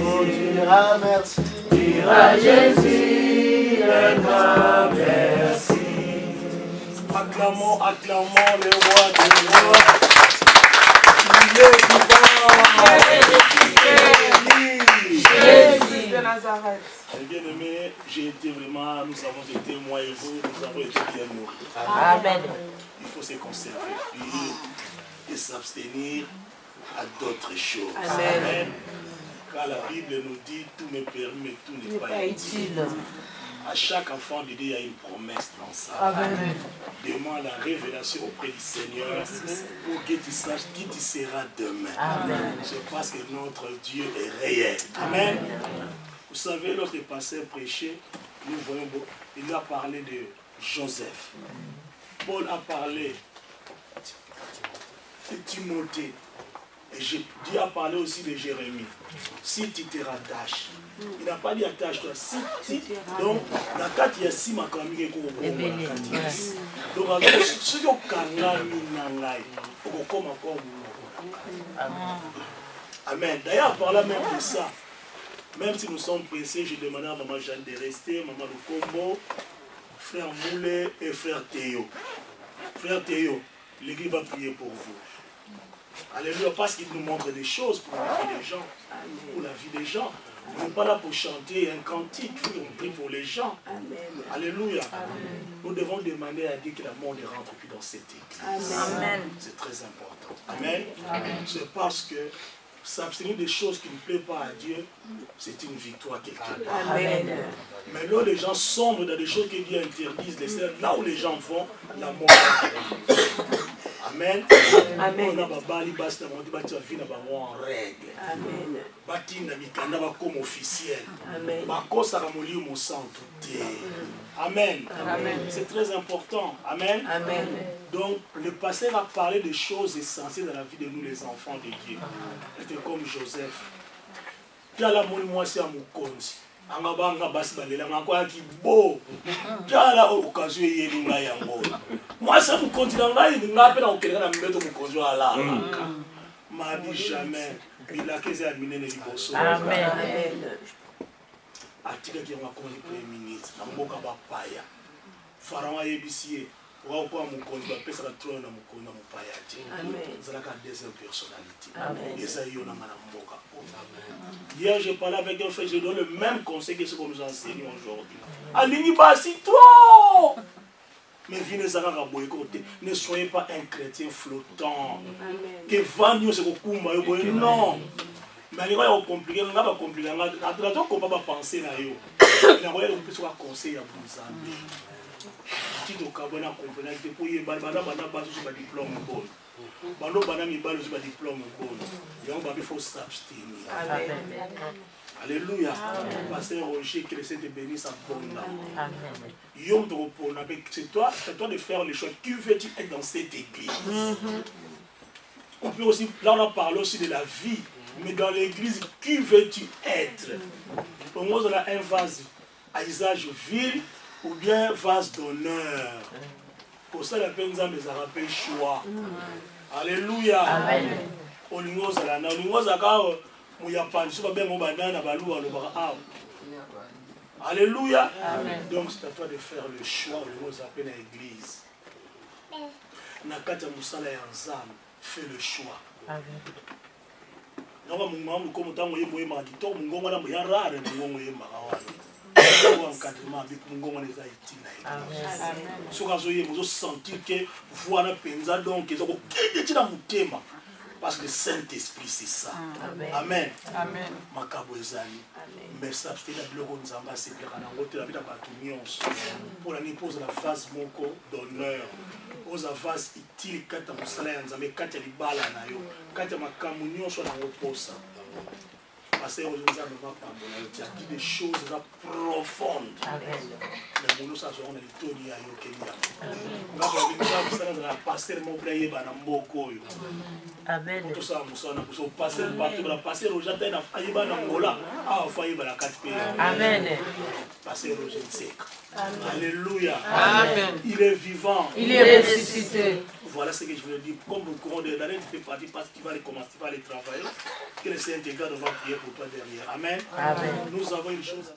Merci. Dire à Jésus, un grand merci. Acclamons, acclamons le roi des rois. Il est vivant. Jésus de Nazareth. Bien aimé, j'ai été vraiment, nous avons été, moi et vous, nous avons été bien nourris. Amen. Il faut se conserver pur et s'abstenir à d'autres choses. Amen. Car la Bible nous dit tout m'est permis, mais tout n'est pas utile. À chaque enfant de Dieu, il y a une promesse dans ça. Amen. Demande la révélation auprès du Seigneur pour que tu saches qui tu seras demain. Amen. C'est parce que notre Dieu est réel. Amen. Vous savez, lorsque le pasteur prêchait, nous voyons, il a parlé de Joseph. Paul a parlé de Timothée. Et Dieu a parlé aussi de Jérémie. Si tu te rattaches, il n'a pas dit attache-toi. Si, donc, dans le cas, il y a six macramés qui sont donc, ce qui est Amen. D'ailleurs, par là même de ça, même si nous sommes pressés, je demandais à maman Jeanne de rester, maman Lukombo, frère Moulet et frère Théo. Frère Théo, l'église va prier pour vous. Alléluia, parce qu'il nous montre des choses pour la vie des gens. Pour la vie des gens. On n'est pas là pour chanter un cantique, on prie pour les gens. Amen. Alléluia. Amen. Nous devons demander à Dieu que la mort ne rentre plus dans cette église. Amen. C'est très important. Amen. Amen. C'est parce que s'abstenir des choses qui ne plaisent pas à Dieu, c'est une victoire quelque part. Amen. Mais là, les gens sombrent dans des choses que Dieu interdise. Là où les gens vont, la mort va. Amen. Amen. On a babali basta monti bati vina ba en règle. Amen. Bati na mikanda ba comme officiel. Amen. Ba kosa ka moli mo santo te. Amen. Amen. C'est très important. Amen. Amen. Donc le pasteur a parlé des choses essentielles dans la vie de nous les enfants de Dieu. C'était comme Joseph. Qui a la moli moi c'est à Mukonzi. anga banga basi balela ngakwa ki bo jala occasion yeli nga yango moi ça me continue ngai nga pe na okelenga na mbeto mukonzi ala ma bi jamais bila keze aminene liboso Amen. atika ki nga ko ni premier ministre na mboka ba paya farama yebisie wa ko mukonzi ba pesa la trône na mukonzi na mupaya ti zala ka deuxième personnalité et ça yo na ngana mboka. Hier, j'ai parlé avec un frère, je donne le même conseil que ce qu'on nous enseigne aujourd'hui. Alini basi toi! Mais ne soyez pas un chrétien flottant. Que vanyo se kokumba yo non. Mais les gens compliqué, on va compliquer, on va pas penser là yo. Il a un petit conseil à vous amener. Si tu as bien compris, tu peux y aller, tu as diplôme bon. Bando bana mibalo ci ba diplôme bon. Yo ba faut s'abstenir. Amen. Alléluia. Pasteur Roger, que le Seigneur te bénisse abondamment. Amen. C'est toi de faire les choix. Qui veux-tu être dans cette église? On peut aussi, là on a parlé aussi de la vie, mais dans l'église, qui veux-tu être? Pour moi, on a un vase à usage vil ou bien vase d'honneur. Pour ça, la peine de rappelle choix. Alléluia. Amen. Alléluia. Amen. Donc c'est à toi de faire le choix de nous appeler à l'église. Nakata Moussala et Anzam, fais le choix. Amen. Donc mon comme tant moye moye madito mungongo na moya rare mungongo ye makawana. Encadrement avec mungongo les Haïti na. Amen. So kazoye mozo sentir que voilà penza donc ils ont kiti na mutema. Parce que le Saint-Esprit, c'est ça. Amen. Amen. Amen. Makabo ezali. Mais ça fait la gloire de Nzamba, c'est clair. On a voté la vie pour la pose la phase moko d'honneur. Aux phase utile quand on s'allait à Nzamba, quand il y a des balles à Nayo, quand il y a ma communion sur la repose. Parce que Nzamba va pas il y a des choses profondes. Mais nous savons on est toni à Yokenya. On va voir la pasteur mon player bana mboko yo. Amen. Tout ça musana pour passer partout la passer au jardin na ayiba na ngola ah fayi bala 4 pays. Amen. Passer au jardin. Alléluia. Amen. Il est vivant. Il est ressuscité. Voilà ce que je voulais dire. Comme le courant de l'année, tu fais partie parce qu'il va recommencer, tu vas aller travailler. Que le Saint-Esprit va prier pour toi derrière. Amen. Amen. Nous avons une chose à